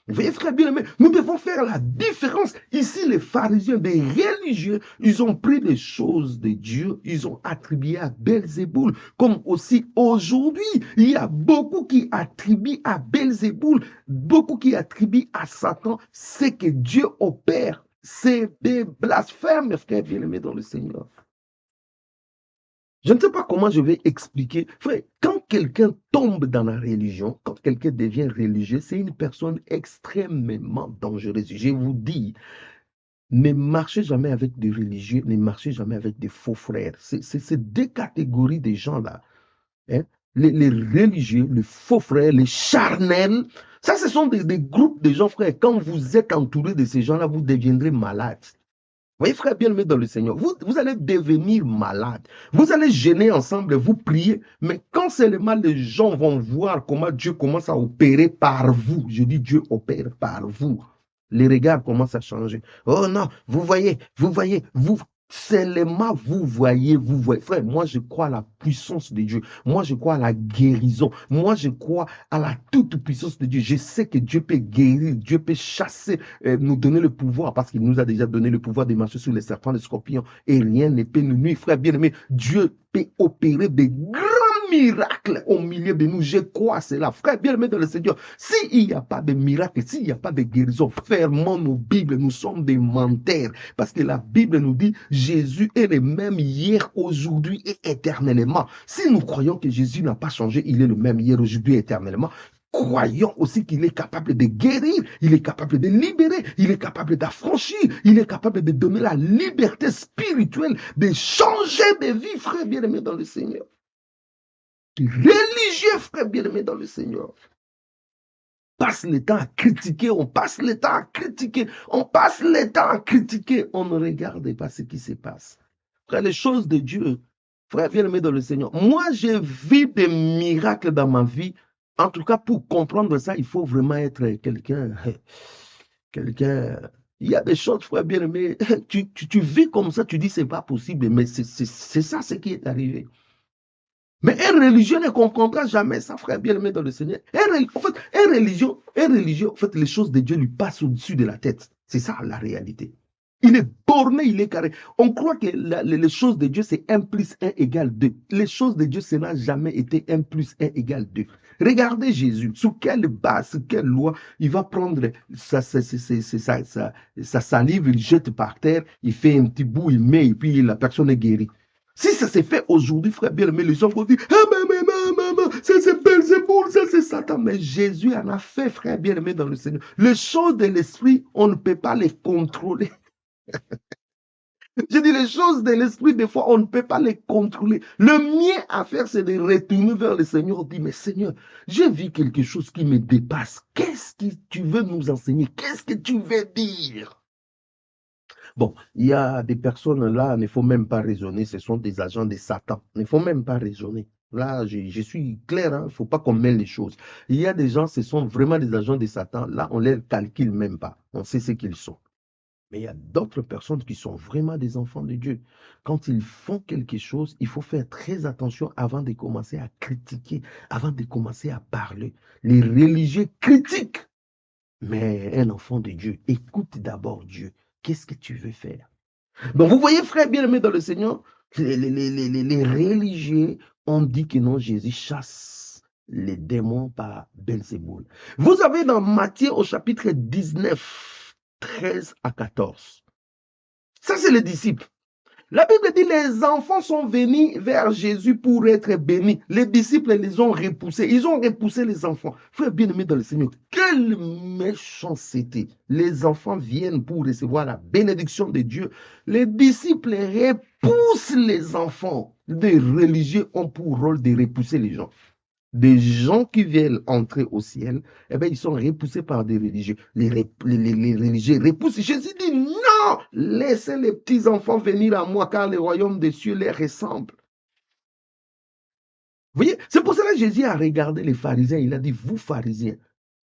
Vous voyez, frère bien-aimé, nous devons faire la différence. Ici, les pharisiens, des religieux, ils ont pris les choses de Dieu, ils ont attribué à Belzéboul. Comme aussi aujourd'hui, il y a beaucoup qui attribuent à Belzéboul, beaucoup qui attribuent à Satan ce que Dieu opère. C'est des blasphèmes, frère bien-aimé dans le Seigneur. Je ne sais pas comment je vais expliquer. Frère, quand quelqu'un tombe dans la religion, quand quelqu'un devient religieux, c'est une personne extrêmement dangereuse. Je vous dis, ne marchez jamais avec des religieux, ne marchez jamais avec des faux frères. C'est deux catégories de gens-là. Hein? Les religieux, les faux frères, les charnels. Ça, ce sont des groupes de gens, frères. Quand vous êtes entouré de ces gens-là, vous deviendrez malade. Vous voyez, frère bien-aimé dans le Seigneur, vous allez devenir malade. Vous allez gêner ensemble, vous prier. Mais quand seulement les gens vont voir comment Dieu commence à opérer par vous, je dis Dieu opère par vous, les regards commencent à changer. Oh non, vous voyez, seulement vous voyez. Frère, moi je crois à la puissance de Dieu. Moi je crois à la guérison. Moi je crois à la toute puissance de Dieu. Je sais que Dieu peut guérir, Dieu peut chasser, nous donner le pouvoir parce qu'il nous a déjà donné le pouvoir de marcher sur les serpents, les scorpions et rien ne peut nous nuire. Frère bien-aimé, Dieu peut opérer des grands miracle au milieu de nous. Je crois à cela. Frère bien-aimé dans le Seigneur, s'il n'y a pas de miracle, s'il n'y a pas de guérison, fermons nos Bibles. Nous sommes des menteurs. Parce que la Bible nous dit Jésus est le même hier, aujourd'hui et éternellement. Si nous croyons que Jésus n'a pas changé, il est le même hier, aujourd'hui et éternellement. Croyons aussi qu'il est capable de guérir, il est capable de libérer, il est capable d'affranchir, il est capable de donner la liberté spirituelle, de changer de vie, frère bien-aimé dans le Seigneur. Religieux, frère bien-aimé dans le Seigneur. Passe le temps à critiquer, on passe le temps à critiquer, on passe le temps à critiquer, on ne regarde pas ce qui se passe. Frère, les choses de Dieu, frère bien-aimé dans le Seigneur, moi j'ai vu des miracles dans ma vie, En tout cas, pour comprendre ça, il faut vraiment être quelqu'un. Il y a des choses, frère bien-aimé, tu vis comme ça, tu dis c'est pas possible, mais c'est ça ce qui est arrivé. Mais un religieux ne comprendra jamais ça, frère bien-aimé dans le Seigneur. En fait, un religieux, en fait, les choses de Dieu lui passent au-dessus de la tête. C'est ça la réalité. Il est borné, il est carré. On croit que les choses de Dieu, c'est 1 plus 1 égale 2. Les choses de Dieu, ça n'a jamais été 1 plus 1 égale 2. Regardez Jésus, sous quelle base, sous quelle loi, il va prendre sa salive, il jette par terre, il fait un petit bout, il met, et puis la personne est guérie. Si ça s'est fait aujourd'hui, frère bien-aimé, les gens vont dire, ah, ça c'est Belzéboul, ça c'est Satan. Mais Jésus en a fait, frère bien-aimé, dans le Seigneur. Les choses de l'esprit, on ne peut pas les contrôler. Je dis les choses de l'esprit, des fois, on ne peut pas les contrôler. Le mien à faire, c'est de retourner vers le Seigneur, dire, mais Seigneur, j'ai vu quelque chose qui me dépasse. Qu'est-ce que tu veux nous enseigner? Qu'est-ce que tu veux dire? Bon, il y a des personnes là, il ne faut même pas raisonner, ce sont des agents de Satan. Il ne faut même pas raisonner. Là, je suis clair, il ne faut pas qu'on mêle les choses. Il y a des gens, ce sont vraiment des agents de Satan. Là, on ne les calcule même pas. On sait ce qu'ils sont. Mais il y a d'autres personnes qui sont vraiment des enfants de Dieu. Quand ils font quelque chose, il faut faire très attention avant de commencer à critiquer, avant de commencer à parler. Les religieux critiquent. Mais un enfant de Dieu, écoute d'abord Dieu. Qu'est-ce que tu veux faire? Donc, vous voyez, frère bien-aimé dans le Seigneur, les religieux ont dit que non, Jésus chasse les démons par Belzéboul. Vous avez dans Matthieu au chapitre 19, 13 à 14. Ça, c'est les disciples. La Bible dit les enfants sont venus vers Jésus pour être bénis. Les disciples les ont repoussés. Ils ont repoussé les enfants. Frère bien-aimé dans le Seigneur, quelle méchanceté. Les enfants viennent pour recevoir la bénédiction de Dieu. Les disciples repoussent les enfants. Les religieux ont pour rôle de repousser les gens. Des gens qui veulent entrer au ciel, eh bien, ils sont repoussés par des religieux. Les religieux repoussent. Jésus dit non, laissez les petits enfants venir à moi, car le royaume des cieux les ressemble. Vous voyez, c'est pour cela que Jésus a regardé les pharisiens. Il a dit, vous pharisiens,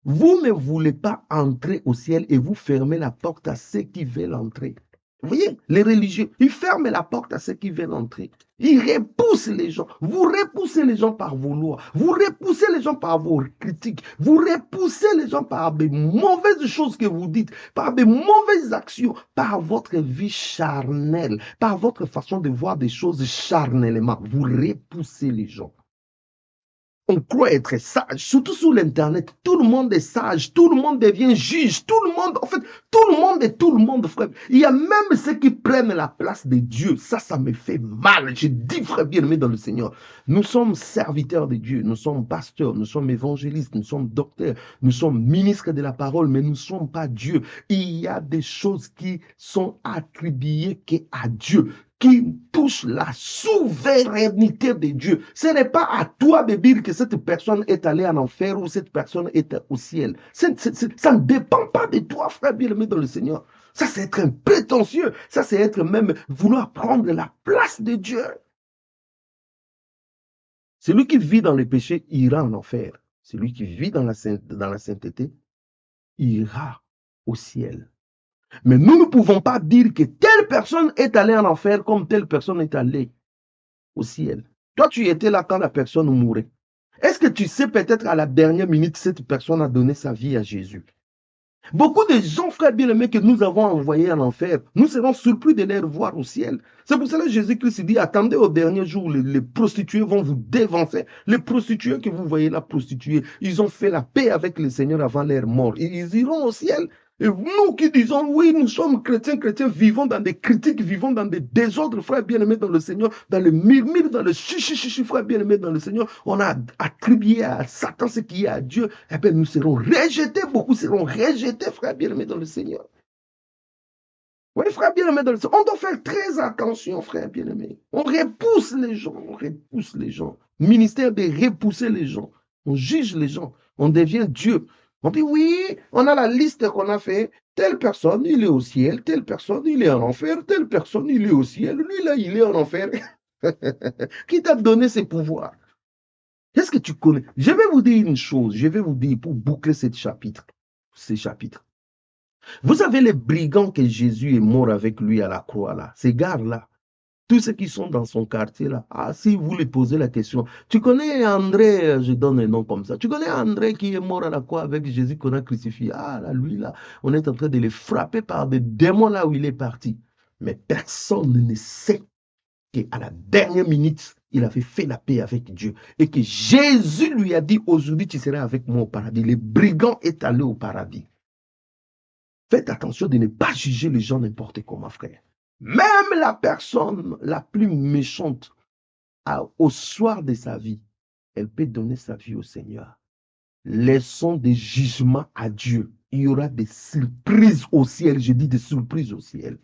vous ne voulez pas entrer au ciel et vous fermez la porte à ceux qui veulent entrer. Vous voyez, les religieux, ils ferment la porte à ceux qui veulent entrer. Ils repoussent les gens. Vous repoussez les gens par vos lois. Vous repoussez les gens par vos critiques. Vous repoussez les gens par des mauvaises choses que vous dites, par des mauvaises actions, par votre vie charnelle, par votre façon de voir des choses charnellement. Vous repoussez les gens. On croit être sage, surtout sur l'Internet. Tout le monde est sage, tout le monde devient juge, tout le monde, en fait, tout le monde est tout le monde, frère. Il y a même ceux qui prennent la place de Dieu. Ça me fait mal. Je dis, frère bien-aimé dans le Seigneur, nous sommes serviteurs de Dieu, nous sommes pasteurs, nous sommes évangélistes, nous sommes docteurs, nous sommes ministres de la parole, mais nous ne sommes pas Dieu. Il y a des choses qui sont attribuées qu'à Dieu, qui touche la souveraineté de Dieu. Ce n'est pas à toi de dire que cette personne est allée en enfer ou cette personne est au ciel. Ça ne dépend pas de toi, frère bien-aimé dans le Seigneur. Ça, c'est être un prétentieux. Ça, c'est être même vouloir prendre la place de Dieu. Celui qui vit dans le péché ira en enfer. Celui qui vit dans la sainteté ira au ciel. Mais nous ne pouvons pas dire que telle personne est allée en enfer comme telle personne est allée au ciel. Toi, tu étais là quand la personne mourait. Est-ce que tu sais peut-être à la dernière minute, cette personne a donné sa vie à Jésus? Beaucoup de gens, frères bien-aimés, que nous avons envoyés en enfer, nous serons surpris de les revoir au ciel. C'est pour cela que Jésus-Christ dit, attendez au dernier jour, les prostituées vont vous dévancer. Les prostituées que vous voyez là, prostituées, ils ont fait la paix avec le Seigneur avant leur mort. Ils iront au ciel. Et nous qui disons, oui, nous sommes chrétiens, vivons dans des critiques, vivons dans des désordres, frères bien-aimés dans le Seigneur, dans le murmure, dans le chichi, frères bien-aimés dans le Seigneur, on a attribué à Satan ce qui est à Dieu, et bien nous serons rejetés, beaucoup seront rejetés, frères bien-aimés dans le Seigneur. Oui, frères bien-aimés dans le Seigneur, on doit faire très attention, frères bien-aimés. On repousse les gens, on repousse les gens. Ministère de repousser les gens. On juge les gens, on devient Dieu. On dit oui, on a la liste qu'on a fait. Telle personne, il est au ciel. Telle personne, il est en enfer. Telle personne, il est au ciel. Lui, là, il est en enfer. Qui t'a donné ces pouvoirs? Est-ce que tu connais? Je vais vous dire une chose, je vais vous dire pour boucler ces chapitres. Vous avez les brigands que Jésus est mort avec lui à la croix là, ces gars-là. Tous ceux qui sont dans son quartier là, ah, si vous lui posez la question, tu connais André, je donne un nom comme ça, tu connais André qui est mort à la croix avec Jésus qu'on a crucifié, ah là, lui là, on est en train de le frapper par des démons là où il est parti. Mais personne ne sait qu'à la dernière minute, il avait fait la paix avec Dieu et que Jésus lui a dit, aujourd'hui tu seras avec moi au paradis. Le brigand est allé au paradis. Faites attention de ne pas juger les gens n'importe comment, frère. Même la personne la plus méchante, au soir de sa vie, elle peut donner sa vie au Seigneur. Laissons des jugements à Dieu. Il y aura des surprises au ciel. Je dis des surprises au ciel.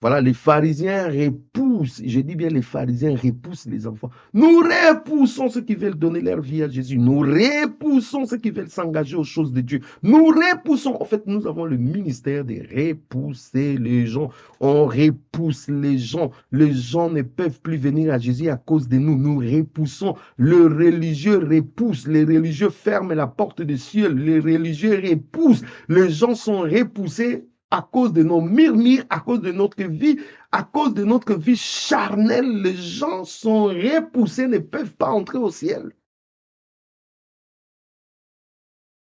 Voilà, les pharisiens repoussent, je dis bien les pharisiens repoussent les enfants. Nous repoussons ceux qui veulent donner leur vie à Jésus. Nous repoussons ceux qui veulent s'engager aux choses de Dieu. Nous repoussons, en fait, nous avons le ministère de repousser les gens. On repousse les gens. Les gens ne peuvent plus venir à Jésus à cause de nous. Nous repoussons. Le religieux repousse. Les religieux ferment la porte des cieux. Les religieux repoussent. Les gens sont repoussés à cause de nos murmures, à cause de notre vie, à cause de notre vie charnelle, les gens sont repoussés, ne peuvent pas entrer au ciel.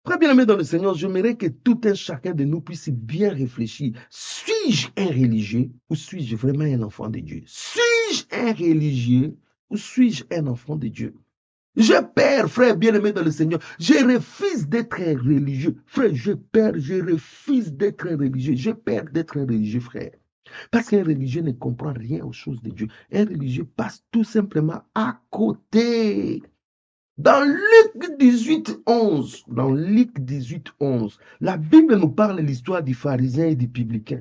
Très bien aimé dans le Seigneur, j'aimerais que tout un chacun de nous puisse bien réfléchir. Suis-je un religieux ou suis-je vraiment un enfant de Dieu? Suis-je un religieux ou suis-je un enfant de Dieu? Je perds, frère bien-aimé dans le Seigneur. Je refuse d'être un religieux. Frère, je refuse d'être un religieux. Je perds d'être un religieux, frère. Parce qu'un religieux ne comprend rien aux choses de Dieu. Un religieux passe tout simplement à côté. Dans Luc 18, 11, la Bible nous parle de l'histoire du pharisien et du publicain.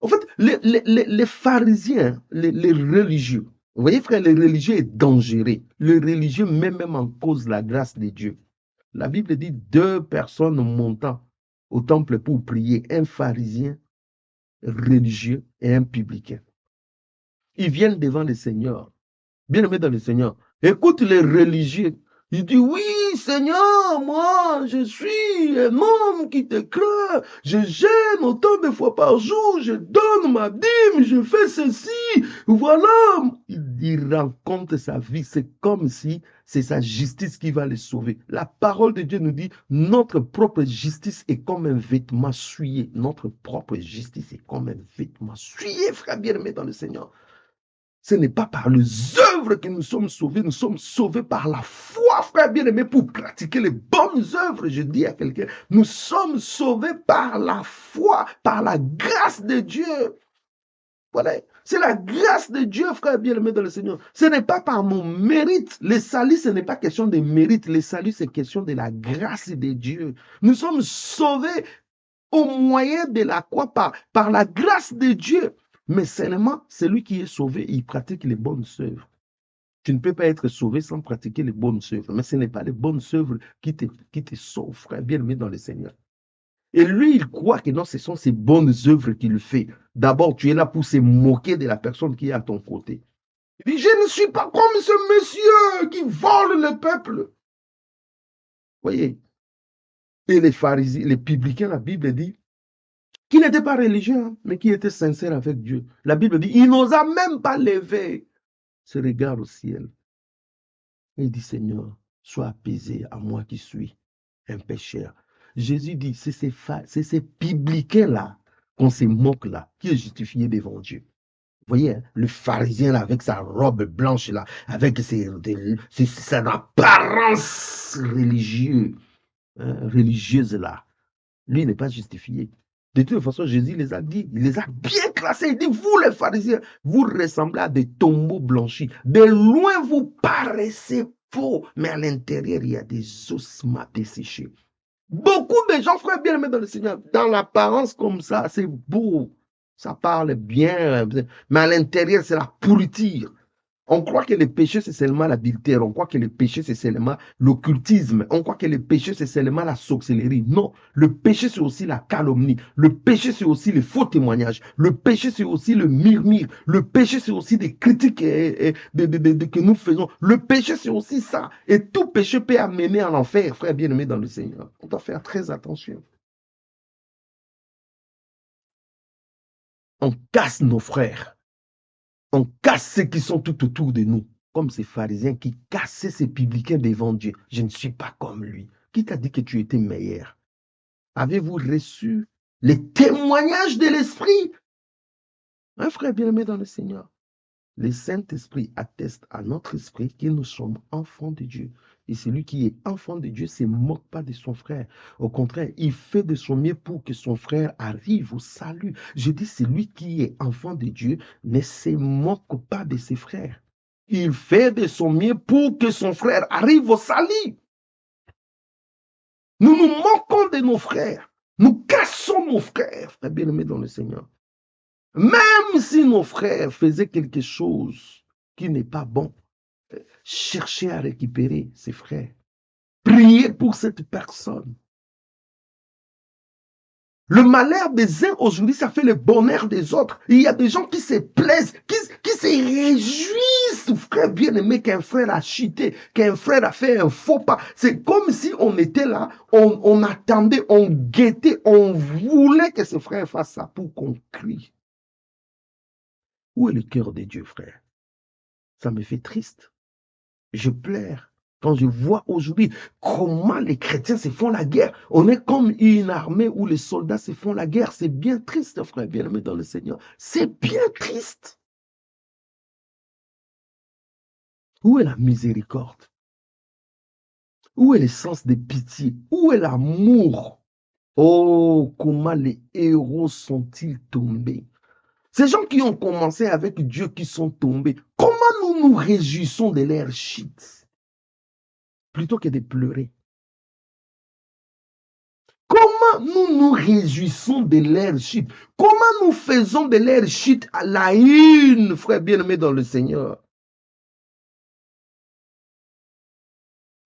En fait, les pharisiens, les religieux, vous voyez frère, le religieux est dangereux. Le religieux met même en cause la grâce de Dieu. La Bible dit 2 personnes montant au temple pour prier, un pharisien religieux et un publicain. Ils viennent devant le Seigneur, bien aimé dans le Seigneur. Écoute les religieux. Il dit, oui, Seigneur, moi, je suis un homme qui te craint. Je jeûne autant de fois par jour. Je donne ma dîme. Je fais ceci. Voilà. Il rencontre sa vie. C'est comme si c'est sa justice qui va le sauver. La parole de Dieu nous dit, notre propre justice est comme un vêtement souillé. Notre propre justice est comme un vêtement souillé, frère bien-aimé dans le Seigneur. Ce n'est pas par les œuvres que nous sommes sauvés par la foi, frère bien-aimé, pour pratiquer les bonnes œuvres. Je dis à quelqu'un, nous sommes sauvés par la foi, par la grâce de Dieu. Voilà, c'est la grâce de Dieu, frère bien-aimé dans le Seigneur. Ce n'est pas par mon mérite. Le salut, ce n'est pas question de mérite. Le salut, c'est question de la grâce de Dieu. Nous sommes sauvés au moyen de la croix par la grâce de Dieu. Mais seulement, celui qui est sauvé, il pratique les bonnes œuvres. Tu ne peux pas être sauvé sans pratiquer les bonnes œuvres. Mais ce n'est pas les bonnes œuvres qui te sauvent, frère, bien aimé dans le Seigneur. Et lui, il croit que non, ce sont ces bonnes œuvres qu'il fait. D'abord, tu es là pour se moquer de la personne qui est à ton côté. Il dit, je ne suis pas comme ce monsieur qui vole le peuple. Voyez. Et les pharisiens, les publicains, la Bible dit, qui n'était pas religieux, hein, mais qui était sincère avec Dieu. La Bible dit, il n'osa même pas lever ce regard au ciel. Et il dit, Seigneur, sois apaisé à moi qui suis un pécheur. Jésus dit, c'est ces publicains-là qu'on se moque là, qui est justifié devant Dieu. Vous voyez, hein, le pharisien là, avec sa robe blanche là, avec son apparence religieuse là, lui n'est pas justifié. De toute façon, Jésus les a dit, il les a bien classés. Il dit, vous les pharisiens, vous ressemblez à des tombeaux blanchis. De loin, vous paraissez faux, mais à l'intérieur, il y a des ossements desséchés. Beaucoup de gens, frères bien-aimés dans le Seigneur, dans l'apparence comme ça, c'est beau. Ça parle bien, mais à l'intérieur, c'est la pourriture. On croit que le péché, c'est seulement l'adultère. On croit que le péché, c'est seulement l'occultisme. On croit que le péché, c'est seulement la sorcellerie. Non, le péché, c'est aussi la calomnie. Le péché, c'est aussi les faux témoignages. Le péché, c'est aussi le murmure. Le péché, c'est aussi des critiques que nous faisons. Le péché, c'est aussi ça. Et tout péché peut amener en enfer, frère bien-aimé dans le Seigneur. On doit faire très attention. On casse nos frères. On casse ceux qui sont tout autour de nous. Comme ces pharisiens qui cassaient ces publicains devant Dieu. Je ne suis pas comme lui. Qui t'a dit que tu étais meilleur? Avez-vous reçu les témoignages de l'Esprit? Un frère bien-aimé dans le Seigneur. Le Saint-Esprit atteste à notre esprit que nous sommes enfants de Dieu. Et celui qui est enfant de Dieu ne se moque pas de son frère. Au contraire, il fait de son mieux pour que son frère arrive au salut. Je dis, celui qui est enfant de Dieu ne se moque pas de ses frères. Il fait de son mieux pour que son frère arrive au salut. Nous nous moquons de nos frères. Nous cassons nos frères, frères bien-aimés dans le Seigneur. Même si nos frères faisaient quelque chose qui n'est pas bon, cherchez à récupérer ses frères. Priez pour cette personne. Le malheur des uns aujourd'hui, ça fait le bonheur des autres. Il y a des gens qui se plaisent, qui se réjouissent, frère bien-aimé, qu'un frère a chuté, qu'un frère a fait un faux pas. C'est comme si on était là, on attendait, on guettait, on voulait que ce frère fasse ça pour qu'on crie. Où est le cœur de Dieu, frère? Ça me fait triste. Je pleure. Quand je vois aujourd'hui comment les chrétiens se font la guerre, on est comme une armée où les soldats se font la guerre. C'est bien triste, frère bien-aimé dans le Seigneur. C'est bien triste. Où est la miséricorde? Où est le sens de pitié? Où est l'amour? Oh, comment les héros sont-ils tombés? Ces gens qui ont commencé avec Dieu qui sont tombés, comment nous nous réjouissons de leur chute plutôt que de pleurer? Comment nous nous réjouissons de leur chute? Comment nous faisons de leur chute à la une, frère bien-aimé dans le Seigneur?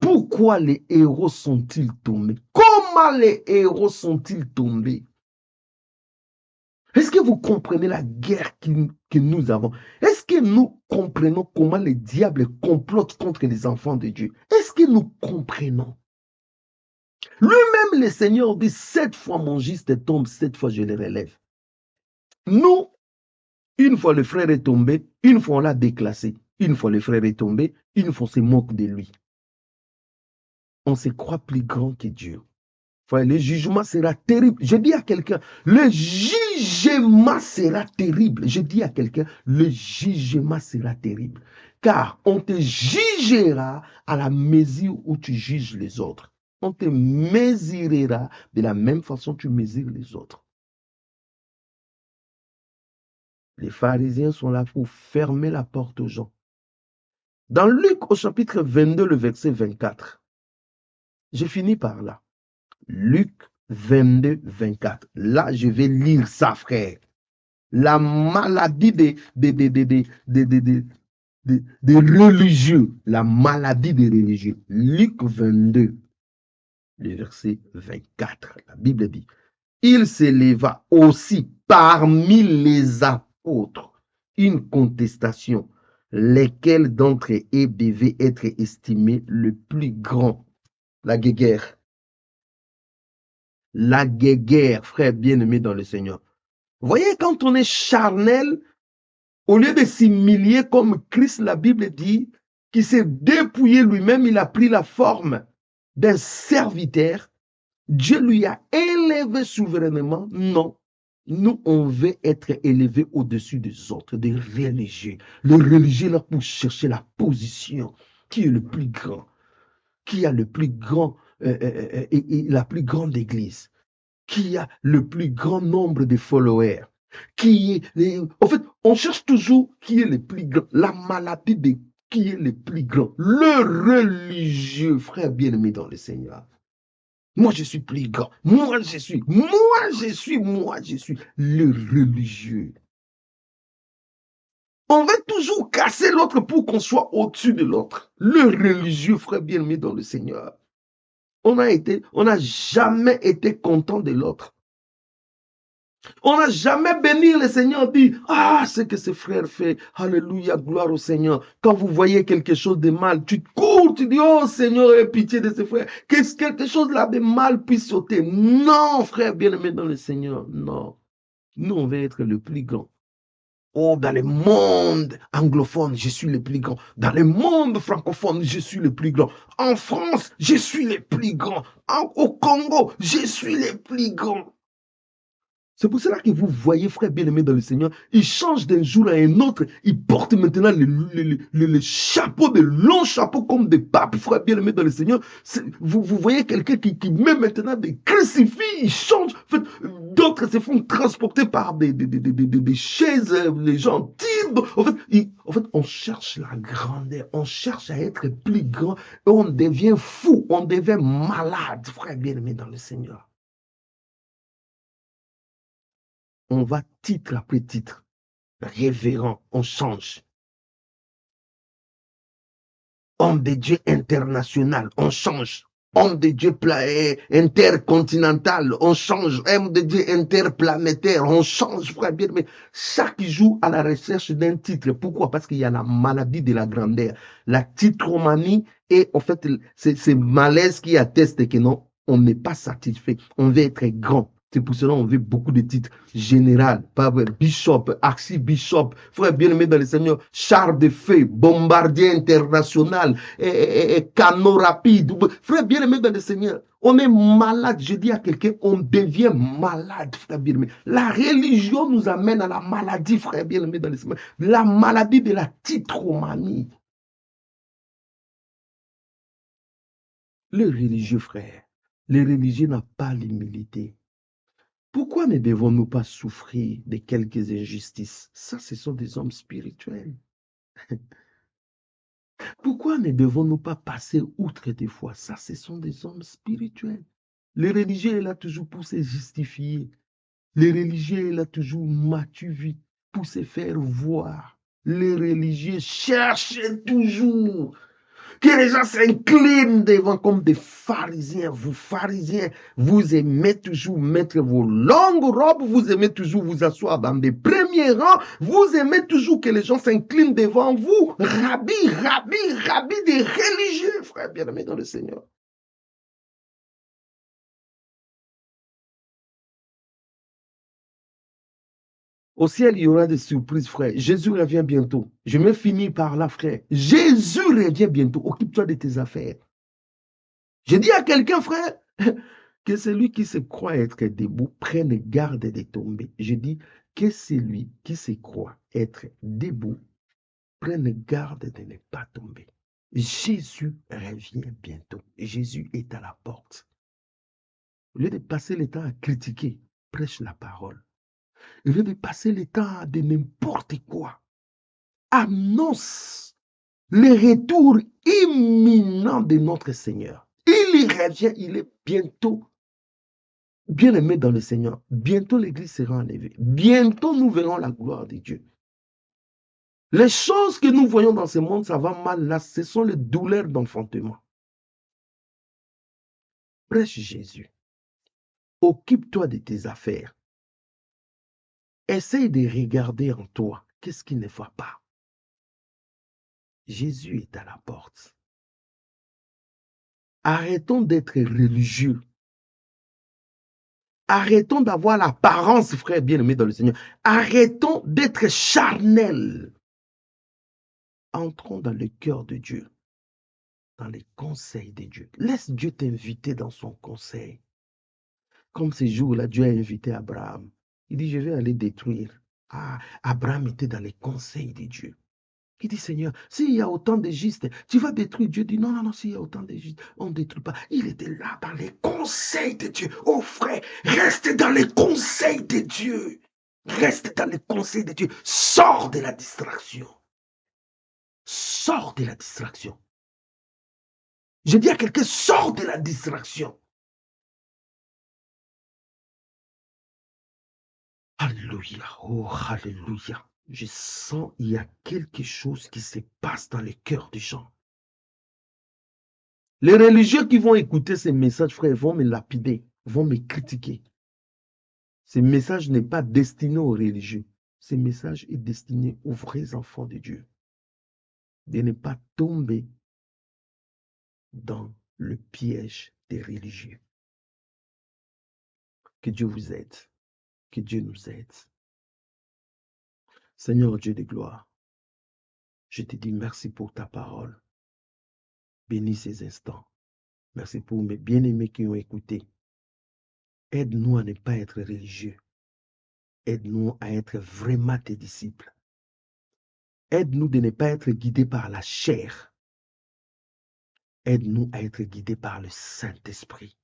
Pourquoi les héros sont-ils tombés? Comment les héros sont-ils tombés? Est-ce que vous comprenez la guerre que nous avons? Est-ce que nous comprenons comment le diable complote contre les enfants de Dieu? Est-ce que nous comprenons? Lui-même, le Seigneur dit, 7 fois mon juste tombe, 7 fois je le relève. Nous, une fois le frère est tombé, une fois on l'a déclassé. Une fois le frère est tombé, une fois on se moque de lui. On se croit plus grand que Dieu. Frère, le jugement sera terrible. Je dis à quelqu'un, le jugement sera terrible. Je dis à quelqu'un, le jugement sera terrible. Car on te jugera à la mesure où tu juges les autres. On te mesurera de la même façon que tu mesures les autres. Les pharisiens sont là pour fermer la porte aux gens. Dans Luc au chapitre 22, le verset 24, je finis par là. Luc 22, 24. Là, je vais lire ça, frère. La maladie des religieux. La maladie des religieux. Luc 22, le verset 24. La Bible dit, il s'éleva aussi parmi les apôtres une contestation, lesquels d'entre eux devaient être estimés le plus grand. La guéguerre. La guéguerre, frère bien-aimé dans le Seigneur. Vous voyez, quand on est charnel, au lieu de s'humilier comme Christ, la Bible dit, qui s'est dépouillé lui-même, il a pris la forme d'un serviteur. Dieu lui a élevé souverainement. Non. Nous, on veut être élevés au-dessus des autres, des religieux. Le religieux, là, pour chercher la position. Qui est le plus grand? Qui a le plus grand, et la plus grande église? Qui a le plus grand nombre de followers? En fait, on cherche toujours qui est le plus grand. La maladie de qui est le plus grand. Le religieux, frère bien-aimé dans le Seigneur. Moi, je suis plus grand. Moi, je suis le religieux. On veut toujours casser l'autre pour qu'on soit au-dessus de l'autre. Le religieux, frère bien-aimé dans le Seigneur. On n'a jamais été content de l'autre. On n'a jamais béni le Seigneur, dit, ah, ce que ce frère fait, alléluia, gloire au Seigneur. Quand vous voyez quelque chose de mal, tu cours, tu dis, oh Seigneur, aie pitié de ce frère. Qu'est-ce quelque chose là de mal puisse sauter? Non, frère bien-aimé dans le Seigneur, non. Nous, on veut être le plus grand. Oh, dans le monde anglophone, je suis le plus grand. Dans le monde francophone, je suis le plus grand. En France, je suis le plus grand. Au Congo, je suis le plus grand. C'est pour cela que vous voyez, frère bien-aimé dans le Seigneur, il change d'un jour à un autre. Il porte maintenant le chapeau, de longs chapeaux comme des papes, frère bien-aimé dans le Seigneur. Vous voyez quelqu'un qui met maintenant des crucifix, il change. En fait, d'autres se font transporter par des chaises, les gens tirent. En fait, on cherche la grandeur, on cherche à être plus grand et on devient fou, on devient malade, frère bien-aimé dans le Seigneur. On va titre après titre, révérend, on change. Homme de Dieu international, on change. Homme de Dieu intercontinental, on change. Homme de Dieu interplanétaire, on change, frère bien. Mais chaque jour à la recherche d'un titre. Pourquoi? Parce qu'il y a la maladie de la grandeur, la titromanie et en fait, c'est malaise qui atteste que non, on n'est pas satisfait. On veut être grand. C'est pour cela qu'on veut beaucoup de titres. Général, bishop, archibishop, frère bien-aimé dans le Seigneur, char de feu, bombardier international, canot rapide. Frère bien-aimé dans le Seigneur, on est malade. Je dis à quelqu'un, on devient malade, frère bien-aimé. La religion nous amène à la maladie, frère bien-aimé dans le Seigneur. La maladie de la titromanie. Le religieux, frère, le religieux n'a pas l'humilité. Pourquoi ne devons-nous pas souffrir de quelques injustices? Ça, ce sont des hommes spirituels. Pourquoi ne devons-nous pas passer outre des fois? Ça, ce sont des hommes spirituels. Le religieux est là toujours pour se justifier. Le religieux est là toujours m'as-tu pour se faire voir. Les religieux cherchent toujours que les gens s'inclinent devant comme des pharisiens. Vous, pharisiens, vous aimez toujours mettre vos longues robes, vous aimez toujours vous asseoir dans des premiers rangs, vous aimez toujours que les gens s'inclinent devant vous. Rabbi des religieux, frère bien-aimé dans le Seigneur. Au ciel, il y aura des surprises, frère. Jésus revient bientôt. Je me finis par là, frère. Jésus revient bientôt. Occupe-toi de tes affaires. Je dis à quelqu'un, frère, que celui qui se croit être debout prenne garde de tomber. Je dis que celui qui se croit être debout prenne garde de ne pas tomber. Jésus revient bientôt. Jésus est à la porte. Au lieu de passer le temps à critiquer, prêche la parole. Au lieu de passer le temps à de n'importe quoi, annonce le retour imminent de notre Seigneur. Il revient, il est bientôt. Bien-aimés dans le Seigneur, bientôt l'Église sera enlevée. Bientôt nous verrons la gloire de Dieu. Les choses que nous voyons dans ce monde, ça va mal là, ce sont les douleurs d'enfantement. Prêche Jésus. Occupe-toi de tes affaires. Essaye de regarder en toi qu'est-ce qui ne va pas. Jésus est à la porte. Arrêtons d'être religieux. Arrêtons d'avoir l'apparence, frère bien-aimé dans le Seigneur. Arrêtons d'être charnels. Entrons dans le cœur de Dieu, dans les conseils de Dieu. Laisse Dieu t'inviter dans son conseil. Comme ces jours-là, Dieu a invité Abraham. Il dit, je vais aller détruire. Ah, Abraham était dans les conseils de Dieu. Il dit, Seigneur, s'il y a autant de justes, tu vas détruire. Dieu dit, non, non, non, s'il y a autant de justes, on ne détruit pas. Il était là dans les conseils de Dieu. Oh frère, reste dans les conseils de Dieu. Reste dans les conseils de Dieu. Sors de la distraction. Sors de la distraction. Je dis à quelqu'un, sors de la distraction. Alléluia. Oh, alléluia. Je sens il y a quelque chose qui se passe dans le cœur des gens. Les religieux qui vont écouter ces messages, frère, vont me lapider, vont me critiquer. Ce message n'est pas destiné aux religieux. Ce message est destiné aux vrais enfants de Dieu. De ne pas tomber dans le piège des religieux. Que Dieu vous aide. Que Dieu nous aide. Seigneur Dieu de gloire, je te dis merci pour ta parole. Bénis ces instants. Merci pour mes bien-aimés qui ont écouté. Aide-nous à ne pas être religieux. Aide-nous à être vraiment tes disciples. Aide-nous de ne pas être guidés par la chair. Aide-nous à être guidés par le Saint-Esprit.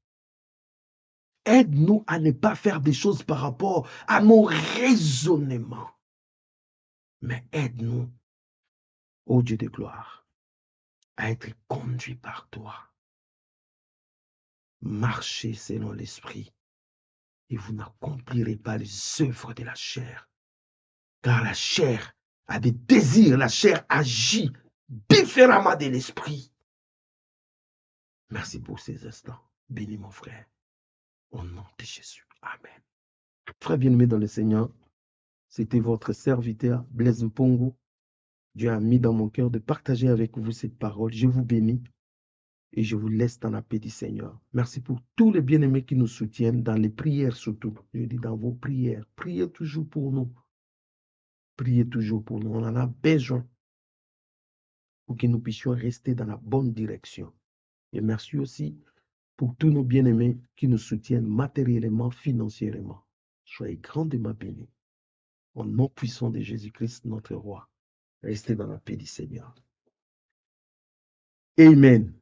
Aide-nous à ne pas faire des choses par rapport à nos raisonnements. Mais aide-nous, ô Dieu de gloire, à être conduits par toi. Marchez selon l'Esprit et vous n'accomplirez pas les œuvres de la chair. Car la chair a des désirs, la chair agit différemment de l'Esprit. Merci pour ces instants. Bénis mon frère. Au nom de Jésus. Amen. Frère bien-aimé dans le Seigneur, c'était votre serviteur Blaise Mpongo. Dieu a mis dans mon cœur de partager avec vous cette parole. Je vous bénis et je vous laisse dans la paix du Seigneur. Merci pour tous les bien-aimés qui nous soutiennent dans les prières surtout. Je dis dans vos prières. Priez toujours pour nous. Priez toujours pour nous. On en a besoin pour que nous puissions rester dans la bonne direction. Et merci aussi pour tous nos bien-aimés qui nous soutiennent matériellement, financièrement. Soyez grandement bénis. Au nom puissant de Jésus-Christ, notre roi. Restez dans la paix du Seigneur. Amen.